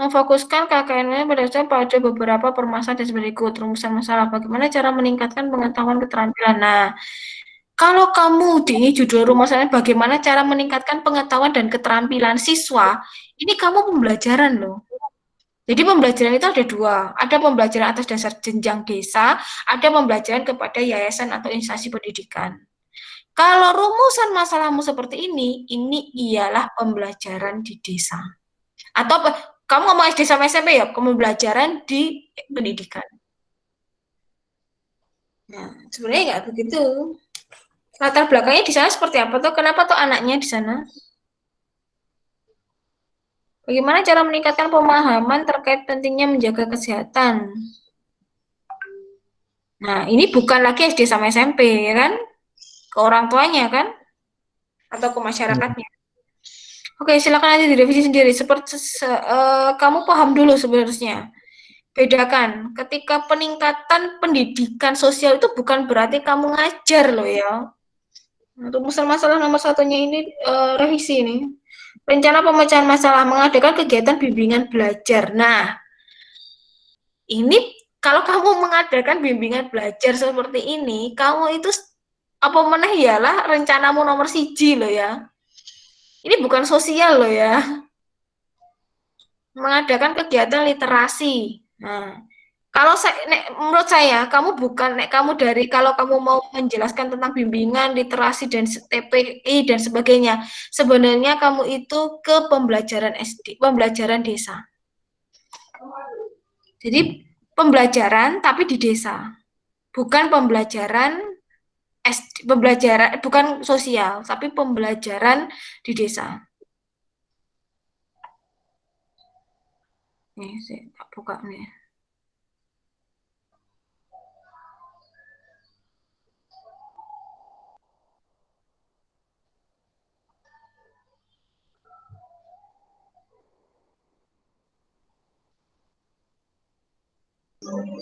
Memfokuskan KKN berdasarkan pada beberapa permasalahan dan berikut rumusan masalah. Bagaimana cara meningkatkan pengetahuan keterampilan? Nah, kalau kamu di judul rumusannya bagaimana cara meningkatkan pengetahuan dan keterampilan siswa, ini kamu pembelajaran loh. Jadi pembelajaran itu ada dua, ada pembelajaran atas dasar jenjang desa, ada pembelajaran kepada yayasan atau instansi pendidikan. Kalau rumusan masalahmu seperti ini ialah pembelajaran di desa. Atau kamu ngomong SD sama SMP ya, pembelajaran di pendidikan. Nah, sebenarnya nggak begitu. Latar belakangnya di sana seperti apa tuh? Kenapa tuh anaknya di sana? Bagaimana cara meningkatkan pemahaman terkait pentingnya menjaga kesehatan? Nah, ini bukan lagi SD sama SMP, ya kan? Ke orang tuanya, kan? Atau ke masyarakatnya. Oke, silakan nanti direvisi sendiri. Kamu paham dulu sebenarnya. Bedakan, ketika peningkatan pendidikan sosial itu bukan berarti kamu ngajar loh ya. Untuk masalah nomor satunya ini revisi ini. Rencana pemecahan masalah mengadakan kegiatan bimbingan belajar. Nah, ini kalau kamu mengadakan bimbingan belajar seperti ini, kamu itu apa meneh ialah rencanamu nomor 1 loh ya. Ini bukan sosial loh ya. Mengadakan kegiatan literasi. Nah, kalau menurut saya kamu bukan kalau kamu mau menjelaskan tentang bimbingan literasi dan TPI dan sebagainya, sebenarnya kamu itu ke pembelajaran SD, pembelajaran desa. Jadi pembelajaran tapi di desa, bukan pembelajaran SD, bukan sosial, tapi pembelajaran di desa. Nih, saya buka nih.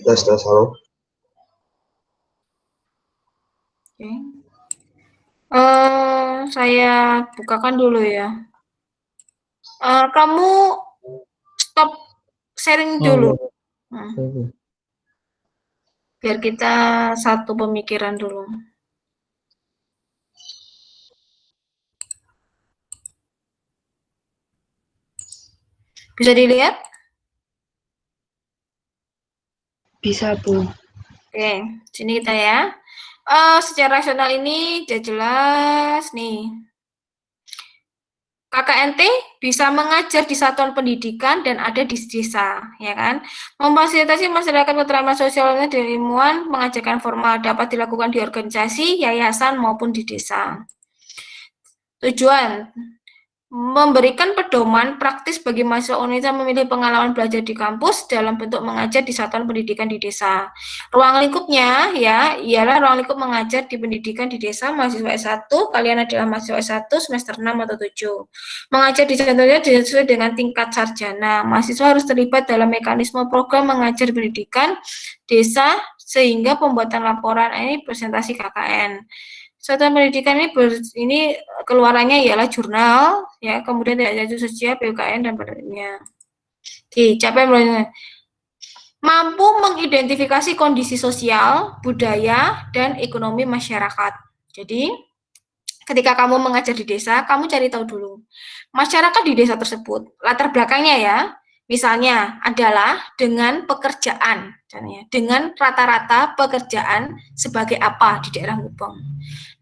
Tes halo. Oke. Saya bukakan dulu ya. Kamu stop sharing dulu. Biar kita satu pemikiran dulu. Bisa dilihat? Bisa, Bu. Oke, sini kita ya. Secara rasional ini sudah jelas nih. KKNT bisa mengajar di satuan pendidikan dan ada di desa, ya kan? Memfasilitasi masyarakat keterampilan sosialnya dan ilmuwan, mengajarkan formal dapat dilakukan di organisasi, yayasan maupun di desa. Tujuan memberikan pedoman praktis bagi mahasiswa Unesa memilih pengalaman belajar di kampus dalam bentuk mengajar di satuan pendidikan di desa. Ruang lingkupnya ya ialah ruang lingkup mengajar di pendidikan di desa mahasiswa S1, kalian adalah mahasiswa S1 semester 6 atau 7. Mengajar di satunya sesuai dengan tingkat sarjana. Mahasiswa harus terlibat dalam mekanisme program mengajar pendidikan desa sehingga pembuatan laporan ini presentasi KKN. Satuan pendidikan ini keluarannya ialah jurnal, ya, kemudian tidak jatuh sosial, PUKN dan sebagainya. Capaian mampu mengidentifikasi kondisi sosial, budaya, dan ekonomi masyarakat. Jadi, ketika kamu mengajar di desa, kamu cari tahu dulu masyarakat di desa tersebut, latar belakangnya ya. Misalnya adalah dengan pekerjaan, dengan rata-rata pekerjaan sebagai apa di daerah Gubeng.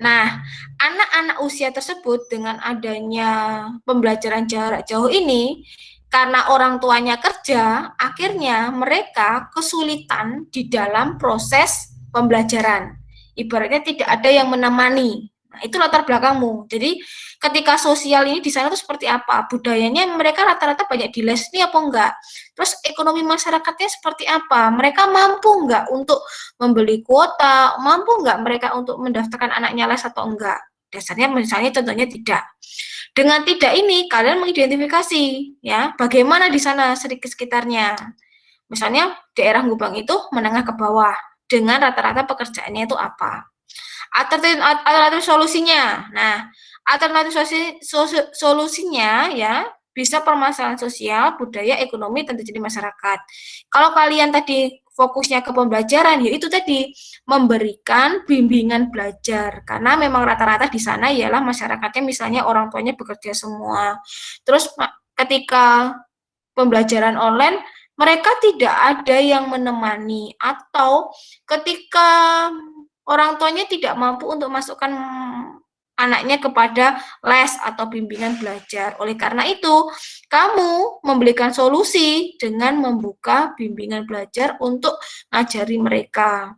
Nah, anak-anak usia tersebut dengan adanya pembelajaran jarak jauh ini, karena orang tuanya kerja, akhirnya mereka kesulitan di dalam proses pembelajaran. Ibaratnya tidak ada yang menemani. Nah, itu latar belakangmu. Jadi, ketika sosial ini di sana itu seperti apa? Budayanya mereka rata-rata banyak di les ini apa enggak? Terus ekonomi masyarakatnya seperti apa? Mereka mampu enggak untuk membeli kuota? Mampu enggak mereka untuk mendaftarkan anaknya les atau enggak? Dasarnya misalnya contohnya tidak. Dengan tidak ini kalian mengidentifikasi ya bagaimana di sana sekitarnya. Misalnya daerah Gubeng itu menengah ke bawah dengan rata-rata pekerjaannya itu apa? Alternatif solusinya. Nah, alternatif solusinya ya bisa permasalahan sosial, budaya, ekonomi, dan terjadi masyarakat. Kalau kalian tadi fokusnya ke pembelajaran, yaitu tadi memberikan bimbingan belajar. Karena memang rata-rata di sana ialah masyarakatnya misalnya orang tuanya bekerja semua. Terus ketika pembelajaran online, mereka tidak ada yang menemani, atau ketika orang tuanya tidak mampu untuk masukkan anaknya kepada les atau bimbingan belajar. Oleh karena itu, kamu memberikan solusi dengan membuka bimbingan belajar untuk ngajari mereka,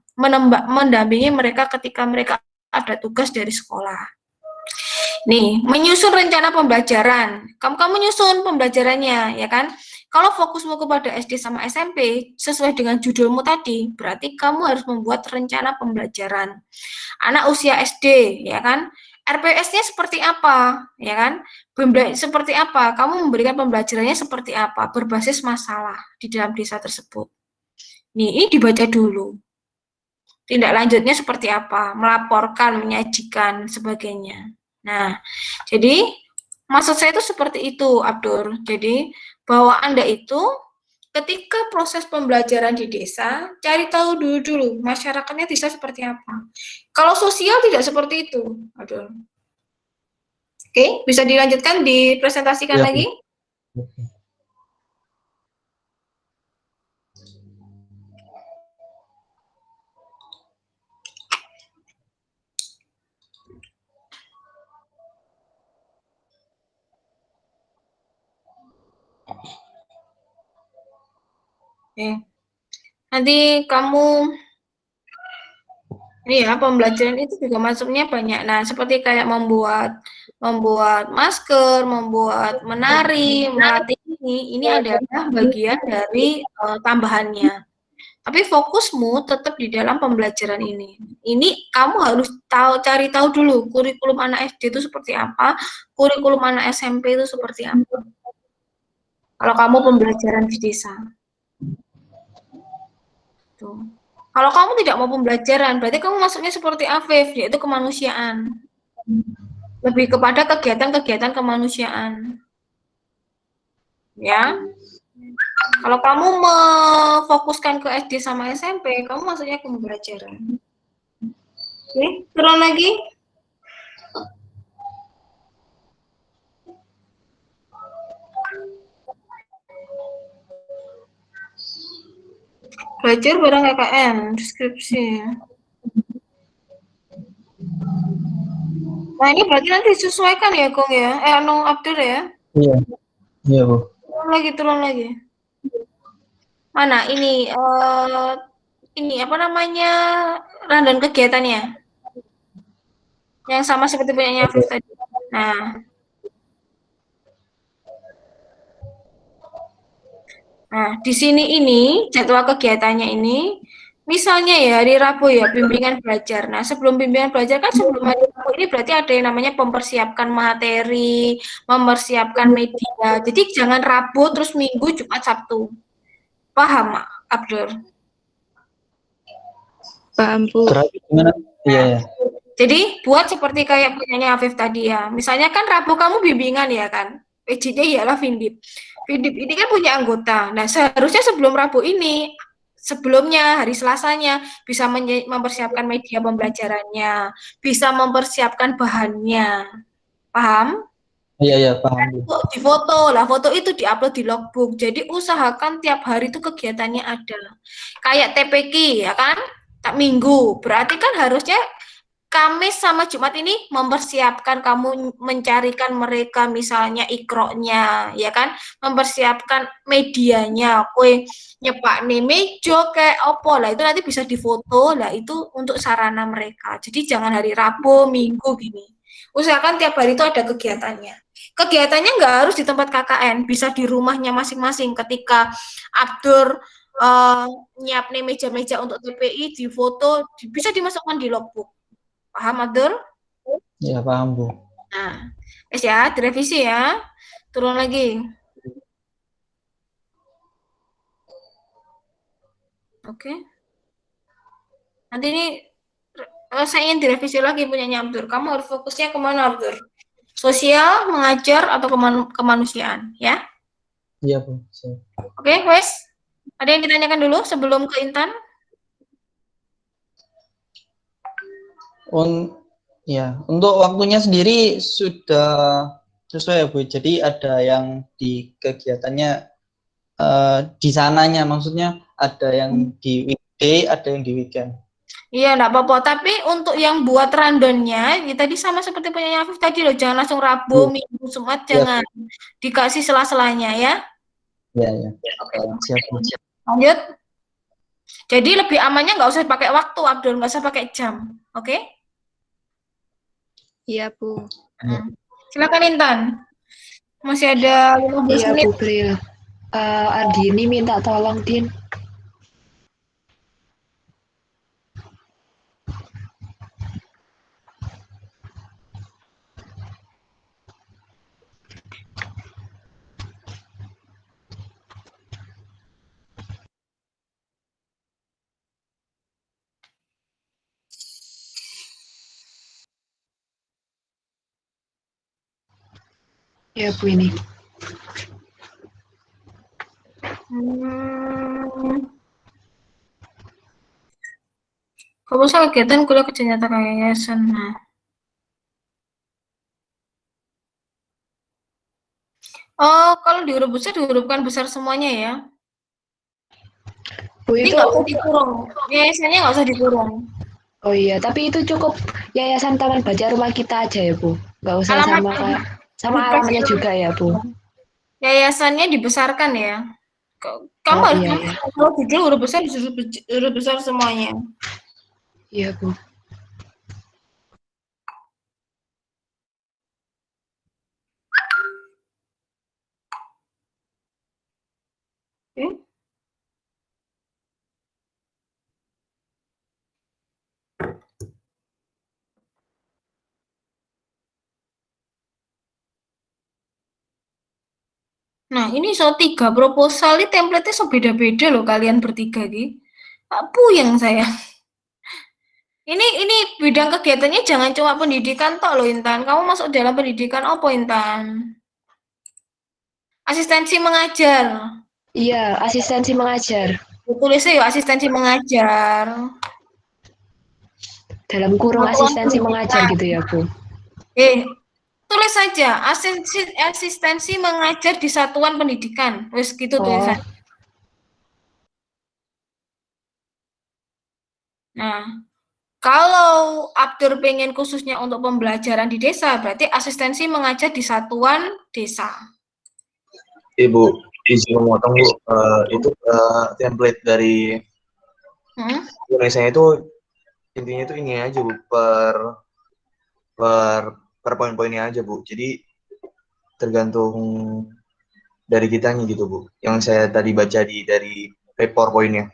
mendampingi mereka ketika mereka ada tugas dari sekolah. Nih, menyusun rencana pembelajaran. Kamu nyusun pembelajarannya, ya kan? Kalau fokusmu kepada SD sama SMP, sesuai dengan judulmu tadi, berarti kamu harus membuat rencana pembelajaran. Anak usia SD, ya kan? RPS-nya seperti apa, ya kan? Seperti apa? Kamu memberikan pembelajarannya seperti apa? Berbasis masalah di dalam desa tersebut. Nih, ini dibaca dulu. Tindak lanjutnya seperti apa? Melaporkan, menyajikan, sebagainya. Nah, jadi maksud saya itu seperti itu, Abdur. Jadi, bahwa Anda itu ketika proses pembelajaran di desa, cari tahu dulu masyarakatnya desa seperti apa. Kalau sosial tidak seperti itu. Aduh. Oke, bisa dilanjutkan, dipresentasikan Ya, lagi? Oke. Nanti kamu ini ya, pembelajaran itu juga masuknya banyak. Nah, seperti kayak membuat masker, membuat menari, melatih ini adalah bagian dari tambahannya. Tapi fokusmu tetap di dalam pembelajaran ini. Ini kamu harus cari tahu dulu kurikulum anak SD itu seperti apa, kurikulum anak SMP itu seperti apa. Kalau kamu pembelajaran di desa. Tuh. Kalau kamu tidak mau pembelajaran, berarti kamu masuknya seperti Afif, yaitu kemanusiaan. Lebih kepada kegiatan-kegiatan kemanusiaan. Ya. Kalau kamu memfokuskan ke SD sama SMP, kamu masuknya ke pembelajaran. Oke, turun lagi. Belajar bareng KKN, deskripsi. Nah, ini berarti nanti disesuaikan ya, Kong ya? Abdur ya? Iya. Iya, Bu. Turun lagi. Mana ini? Ini apa namanya? Rundown kegiatannya. Yang sama seperti punyanya Afif tadi. Nah, di sini ini jadwal kegiatannya ini, misalnya ya hari Rabu ya bimbingan belajar. Nah, sebelum bimbingan belajar kan sebelum hari Rabu ini berarti ada yang namanya mempersiapkan materi, mempersiapkan media. Jadi jangan Rabu terus Minggu, Jumat, Sabtu. Paham, Abdur? Paham, Bu. Iya. Jadi buat seperti kayak punyanya Afif tadi ya. Misalnya kan Rabu kamu bimbingan ya kan. PJ-nya ialah Vindip. Vindip ini kan punya anggota. Nah, seharusnya sebelum Rabu ini, sebelumnya hari Selasanya bisa mempersiapkan media pembelajarannya, bisa mempersiapkan bahannya. Paham? Iya, paham. Di foto lah, foto itu diupload di logbook. Jadi usahakan tiap hari itu kegiatannya ada. Kayak TPQ ya kan? Tak minggu. Berarti kan harusnya Kamis sama Jumat ini mempersiapkan kamu mencarikan mereka misalnya ikroknya, ya kan? Mempersiapkan medianya, kue nyepak nih mejo kayak opo lah, itu nanti bisa difoto lah, itu untuk sarana mereka. Jadi jangan hari Rabu, Minggu gini. Usahakan tiap hari itu ada kegiatannya. Kegiatannya nggak harus di tempat KKN, bisa di rumahnya masing-masing. Ketika Abdur nyiap nih meja-meja untuk TPI, di foto, bisa dimasukkan di logbook. Paham, Abdur? Iya, paham, Bu. Nah, ya, direvisi ya. Turun lagi. Oke. Nanti ini saya ingin direvisi lagi punyanya Abdur. Kamu harus fokusnya kemana, Abdur? Sosial, mengajar, atau kemanusiaan, ya? Iya, Bu. Oke, wes. Ada yang ditanyakan dulu sebelum ke Intan? Untuk waktunya sendiri sudah sesuai ya, Bu. Jadi ada yang di kegiatannya di sananya, maksudnya ada yang di weekday, ada yang di weekend. Iya, enggak apa-apa. Tapi untuk yang buat rundownnya, ya tadi sama seperti punya Afif tadi loh, jangan langsung Rabu, Minggu, Jumat, jangan. Dikasih sela-selanya ya. Ya. Oke. Siap. Lanjut. Jadi lebih amannya nggak usah pakai waktu, Abdul, nggak usah pakai jam. Oke? Iya, Bu. Silakan Intan. Masih ada 15 Iya, menit. Bu Bril. Ardini minta tolong, Din. Ya, Bu, ini. Proposal kegiatan kuliah kerja nyata yayasan. Nah. Oh, kalau dihurufkan besar semuanya ya. Bu, Jadi itu nggak usah dikurung. Yayasannya nggak usah dikurung. Oh iya, tapi itu cukup Yayasan Taman Baca Rumah Kita aja ya, Bu. Nggak usah sama alamatnya juga ya, Bu. Yayasannya dibesarkan ya. Kamu Oh, harus iya, ya. kalau judul huruf besar huruf besar semuanya. Iya, Bu. Oke. Nah, ini so 3 proposal ini template-nya so beda-beda loh kalian bertiga gitu. Puyeng saya. Ini bidang kegiatannya jangan cuma pendidikan tok loh Intan. Kamu masuk dalam pendidikan apa Intan? Asistensi mengajar. Iya, asistensi mengajar. Tulisnya yuk asistensi mengajar. Dalam kurung asistensi mengajar gitu ya, Bu. Tulis saja asistensi mengajar di satuan pendidikan. Wes gitu tulisan. Nah, kalau Abdur pengen khususnya untuk pembelajaran di desa, berarti asistensi mengajar di satuan desa. Ibu, izin memotong Bu, itu template dari Indonesia itu intinya itu ini aja Bu, per poin-poinnya aja Bu. Jadi tergantung dari kitanya gitu Bu. Yang saya tadi baca dari PowerPoint-nya.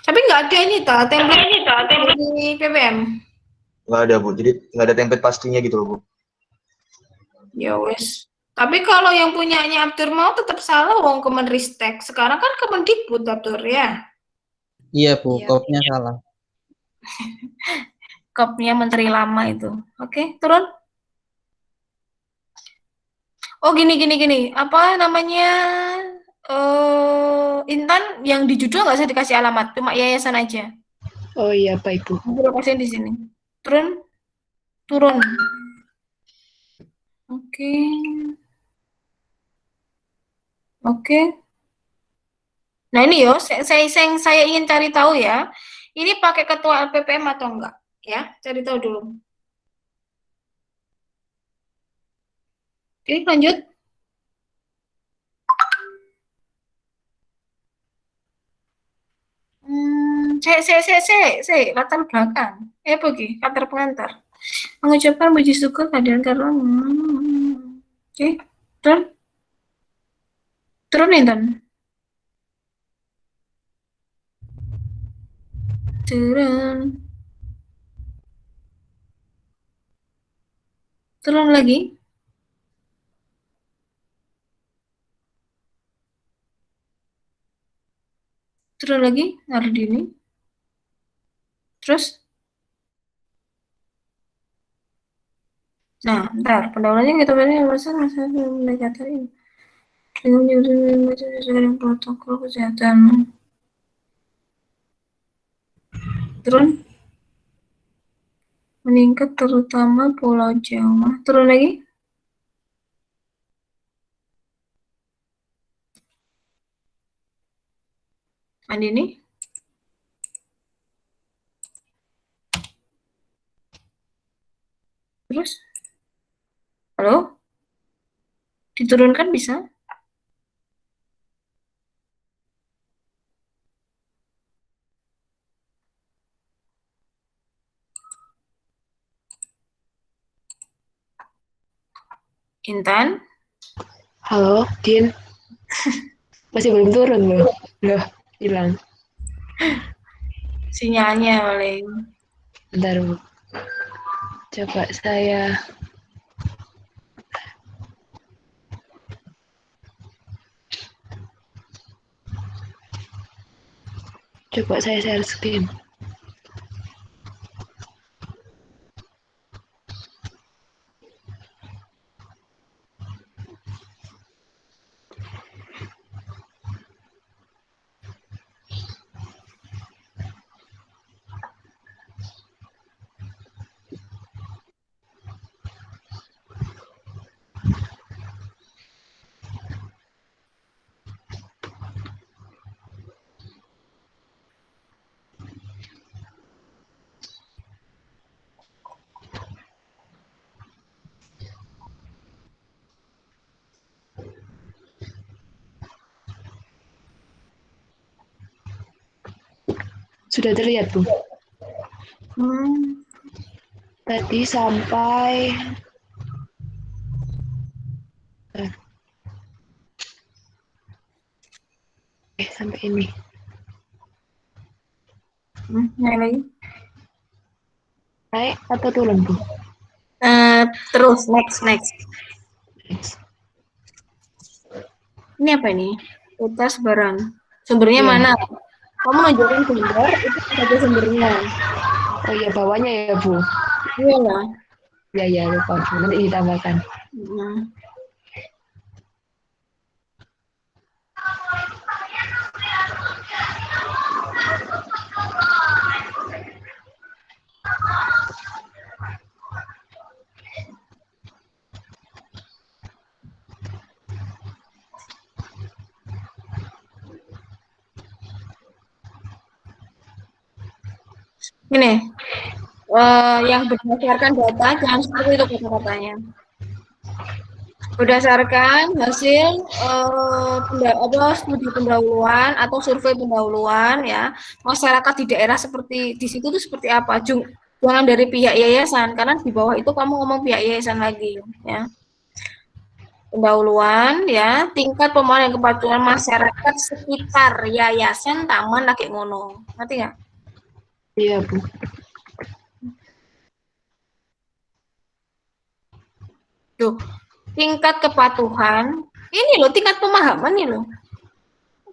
Tapi nggak ada ini template di PPM. Nggak ada Bu, jadi nggak ada template pastinya gitu loh Bu. Ya wes. Tapi kalau yang punyanya Abdur mau tetap salah wong Kemenristek. Sekarang kan Kemendikbud Abdur ya. Iya Bu, kopnya salah. Kopnya menteri lama itu. Oke, turun. Oh gini. Apa namanya? Intan yang di judul nggak usah dikasih alamat, cuma yayasan aja. Oh iya, baik Bu. Lokasinya di sini. Turun. Oke. Nah ini yo, saya ingin cari tahu ya. Ini pakai ketua LPPM atau enggak? Ya, cari tahu dulu. Oke, lanjut. Saya latar belakang. Pergi latar pengantar. Mengucapkan puji syukur kehadiran karena. Oke, turun Intan. Turun lagi. Turun lagi, Ardini. Terus? Nah, ntar pendahulunya kita beri alasan masalah pendekatan ini. Dengan menyusun protokol kesehatan. Turun. Meningkat terutama Pulau Jawa. Turun lagi. Andini? Terus? Halo? Diturunkan bisa? Intan? Halo, Din. Masih belum turun loh. Loh, hilang. Sinyalnya paling. Bentar, Bu. Coba saya... Coba saya share screen. Sudah terlihat, Bu? Tadi sampai... sampai ini. Naik lagi. Naik atau turun, Bu? Terus, next. Ini apa ini? Utas barang. Sumbernya Iya. mana? Kamu nunjukin sumber, itu saja sumbernya. Oh iya, bawahnya ya, Bu? Iya lah. Ya, lupa, Bu. Nanti ditambahkan. Ini, yang berdasarkan data, jangan seperti itu kata-katanya. Berdasarkan hasil studi pendahuluan atau survei pendahuluan ya, masyarakat di daerah seperti di situ tuh seperti apa? Jangan dari pihak yayasan, karena di bawah itu kamu ngomong pihak yayasan lagi ya. Pendahuluan ya, tingkat pemahaman dan kepatuhan masyarakat sekitar yayasan taman lagi ngono. Ngerti nggak? Iya, Bu. Tuh, tingkat kepatuhan, ini loh tingkat pemahaman nih loh.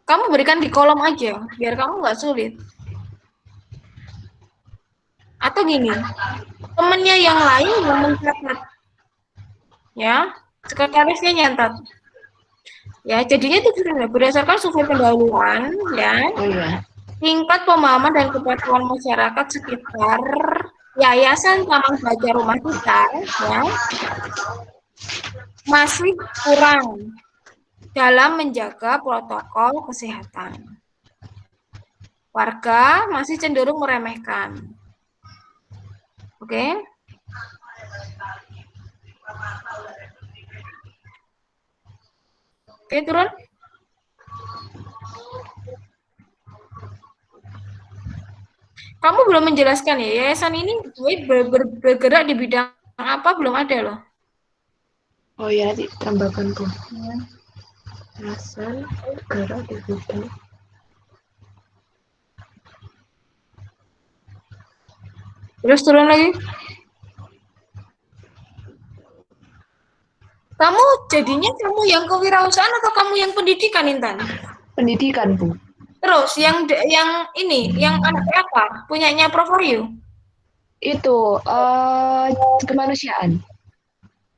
Kamu berikan di kolom aja, biar kamu nggak sulit. Atau gini, temennya yang lain yang mencatat, ya, sekretarisnya nyatat. Ya, jadinya itu berdasarkan survei pendahuluan, ya, tingkat pemahaman dan kepatuhan masyarakat sekitar yayasan Taman Baca Rumah kita, ya, masih kurang dalam menjaga protokol kesehatan. Warga masih cenderung meremehkan. Oke? Oke, turun. Kamu belum menjelaskan ya, yayasan ini bergerak di bidang apa, belum ada loh. Oh ya, ditambahkan, Bu. Yayasan bergerak di bidang. Terus turun lagi. Kamu jadinya kamu yang kewirausahaan atau kamu yang pendidikan, Intan? Pendidikan, Bu. Terus yang ini, yang anaknya apa? Punyanya Prof Wahyu? Itu kemanusiaan.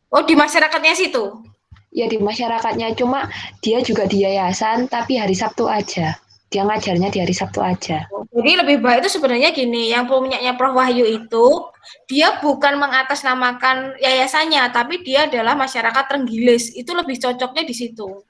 Oh, di masyarakatnya situ? Ya, di masyarakatnya. Cuma dia juga di yayasan, tapi hari Sabtu aja. Dia ngajarnya di hari Sabtu aja. Jadi lebih baik itu sebenarnya gini, yang punyanya Prof Wahyu itu, dia bukan mengatasnamakan yayasannya, tapi dia adalah masyarakat Trenggilis. Itu lebih cocoknya di situ.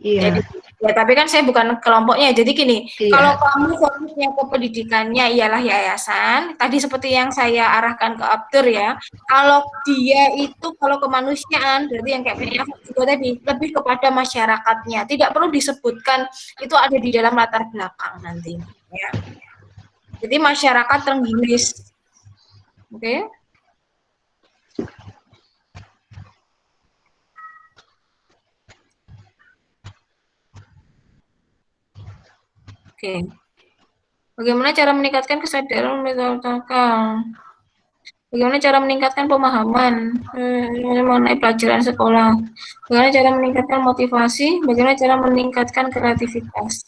Iya. Jadi Ya, tapi kan saya bukan kelompoknya. Jadi gini, Iya. kalau kamu fokusnya ke pendidikannya ialah yayasan, tadi seperti yang saya arahkan ke Abdur ya. Kalau dia itu kalau kemanusiaan, berarti yang kayak punya juga tadi lebih kepada masyarakatnya. Tidak perlu disebutkan itu ada di dalam latar belakang nanti. Ya. Jadi masyarakat terenggilis. Oke. Oke. Bagaimana cara meningkatkan kesadaran mental? Bagaimana cara meningkatkan pemahaman mengenai pelajaran sekolah? Bagaimana cara meningkatkan motivasi? Bagaimana cara meningkatkan kreativitas?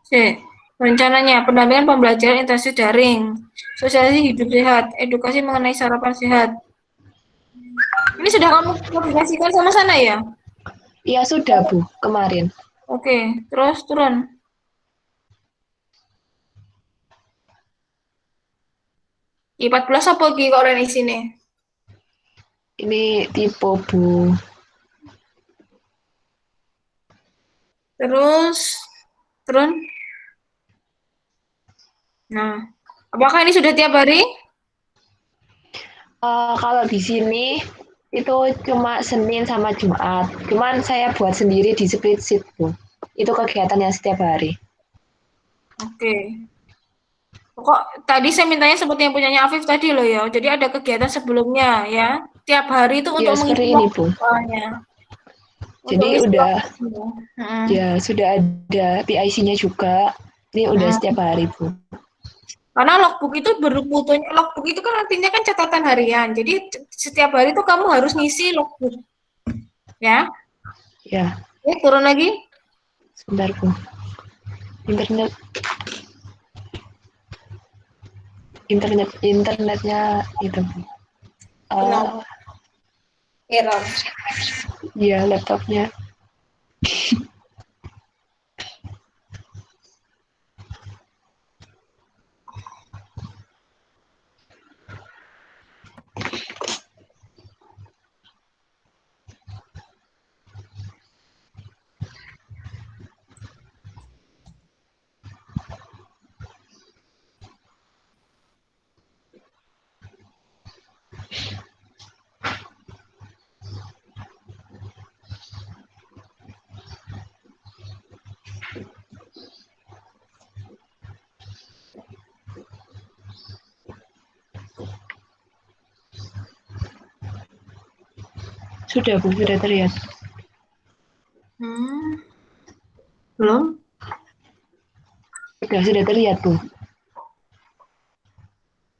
C. Rencananya, pendampingan pembelajaran intensif daring, sosialisasi hidup sehat, edukasi mengenai sarapan sehat. Ini sudah kamu komunikasikan sama sana ya? Iya sudah Bu, kemarin. Oke, terus turun. I14 apa lagi kalau di sini? Ini tipe Bu. Terus turun. Nah, apakah ini sudah tiap hari? Kalau di sini itu cuma Senin sama Jumat. Cuman saya buat sendiri di spreadsheet Bu. Itu kegiatan yang setiap hari. Oke. Kok tadi saya mintanya seperti yang punyanya Afif tadi loh ya. Jadi ada kegiatan sebelumnya ya. Tiap hari itu Ya, untuk seperti mengisi ini, Bu. waktunya. Jadi udah Hmm. ya sudah ada PIC-nya juga. Ini udah setiap hari, Bu. Karena logbook itu bermutunya, logbook itu kan artinya kan catatan harian. Jadi setiap hari itu kamu harus ngisi logbook. Ya. Ya, Oke, turun lagi. sebentar, Bu. Internetnya itu, Bu. Error. Ya, laptopnya. Sudah, Bu, sudah terlihat. Belum? Sudah terlihat, Bu.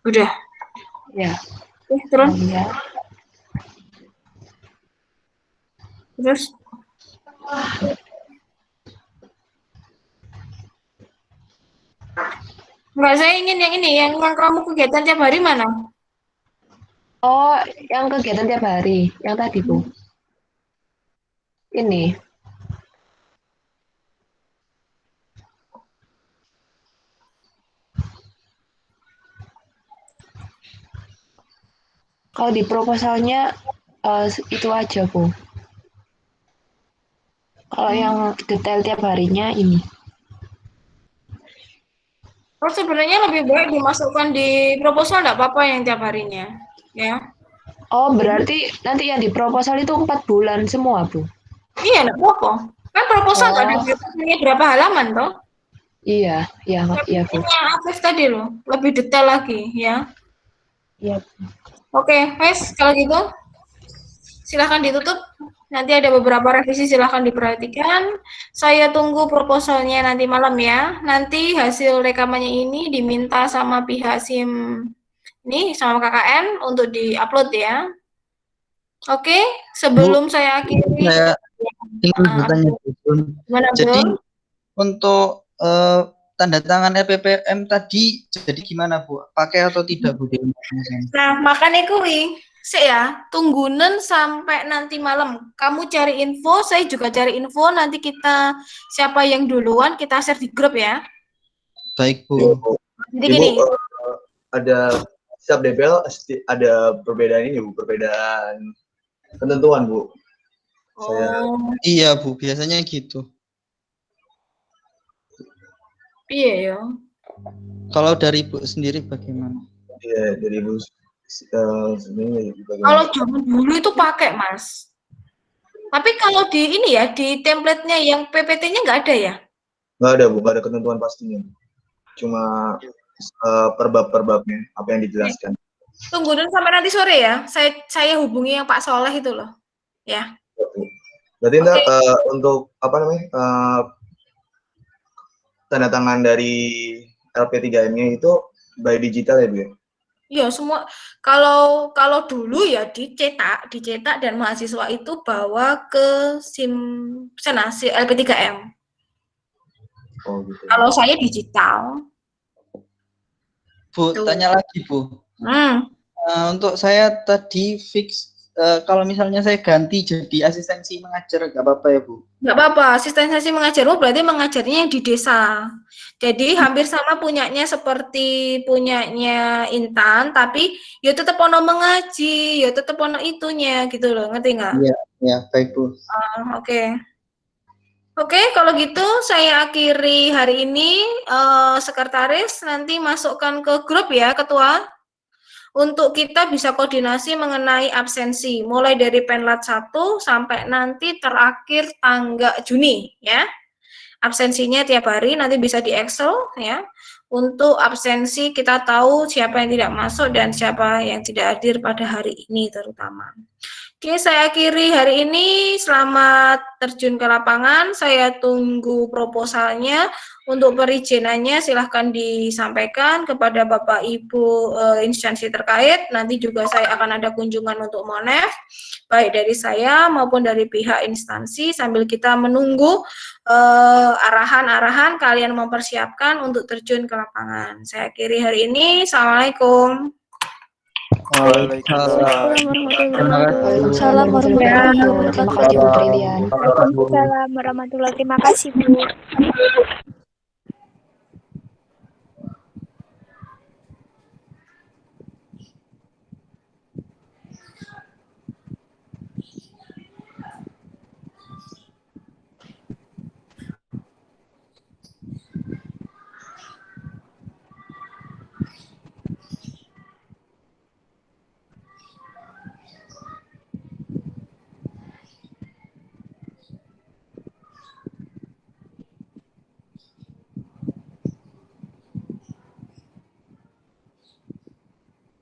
Udah. Ya. Turun. Ya. Terus? Enggak, saya ingin yang ini, yang kamu kegiatan tiap hari mana? Oh, yang kegiatan tiap hari, yang tadi, Bu. Ini. Kalau di proposalnya itu aja, Bu. Kalau yang detail tiap harinya ini. Oh, sebenarnya lebih baik dimasukkan di proposal, enggak apa-apa yang tiap harinya, ya. Oh, berarti nanti yang di proposal itu 4 bulan semua, Bu? Iya, enggak apa-apa. Kan proposal nggak ada berapa halaman, toh? Iya, iya, Bu. Aktif tadi loh, lebih detail lagi, ya. Iya. Oke, guys, kalau gitu silahkan ditutup. Nanti ada beberapa revisi, silahkan diperhatikan. Saya tunggu proposalnya nanti malam ya. Nanti hasil rekamannya ini diminta sama pihak SIM ini, sama KKN untuk diupload ya. Oke, sebelum saya akhiri. Saya ingin bertanya, jadi untuk tanda tangan EPPM tadi jadi gimana, Bu? Pakai atau tidak, Bu? Nah, makanya kuwi ya, tunggunen sampai nanti malam. Kamu cari info, saya juga cari info. Nanti kita siapa yang duluan kita share di grup ya. Baik, Bu. Jadi gini. Ada setiap DPL ada perbedaan ini Bu, perbedaan ketentuan Bu. Iya Bu, biasanya gitu. Iya ya. Kalau dari Bu sendiri bagaimana? Iya, dari Bu sebenarnya Kalau zaman dulu itu pakai Mas. Tapi kalau di ini ya, di template-nya yang PPT-nya nggak ada ya? Nggak ada Bu, nggak ada ketentuan pastinya. Cuma per bab-babnya apa yang dijelaskan. Tunggu dulu sampai nanti sore ya. Saya hubungi yang Pak Soleh itu loh. Ya. Berarti untuk apa namanya tanda tangan dari LP3M-nya itu by digital ya Bu ya? Iya, semua kalau dulu ya dicetak dan mahasiswa itu bawa ke Senasi LP3M. Oh, gitu. Kalau saya digital. Bu, tanya lagi Bu. Untuk saya tadi fix kalau misalnya saya ganti jadi asistensi mengajar nggak apa-apa ya Bu? Nggak apa-apa, asistensi mengajarmu berarti mengajarnya yang di desa. Jadi hampir sama punyanya seperti punyanya Intan, tapi ya tetap ono mengaji, ya tetap ono itunya gitu loh, ngerti nggak? Iya, ya baik Bu. Oke. Oke, kalau gitu saya akhiri hari ini. Sekretaris nanti masukkan ke grup ya, Ketua. Untuk kita bisa koordinasi mengenai absensi, mulai dari Penlat 1 sampai nanti terakhir tanggal Juni, ya. Absensinya tiap hari, nanti bisa di Excel, ya. Untuk absensi kita tahu siapa yang tidak masuk dan siapa yang tidak hadir pada hari ini terutama. Oke, saya akhiri hari ini. Selamat terjun ke lapangan. Saya tunggu proposalnya. Untuk perizinannya silahkan disampaikan kepada Bapak Ibu instansi terkait. Nanti juga saya akan ada kunjungan untuk Monef, baik dari saya maupun dari pihak instansi, sambil kita menunggu arahan-arahan kalian mempersiapkan untuk terjun ke lapangan. Saya akhiri hari ini. Assalamualaikum. Waalaikumsalam warahmatullahi wabarakatuh. Waalaikumsalam warahmatullahi wabarakatuh. Terima kasih Bu.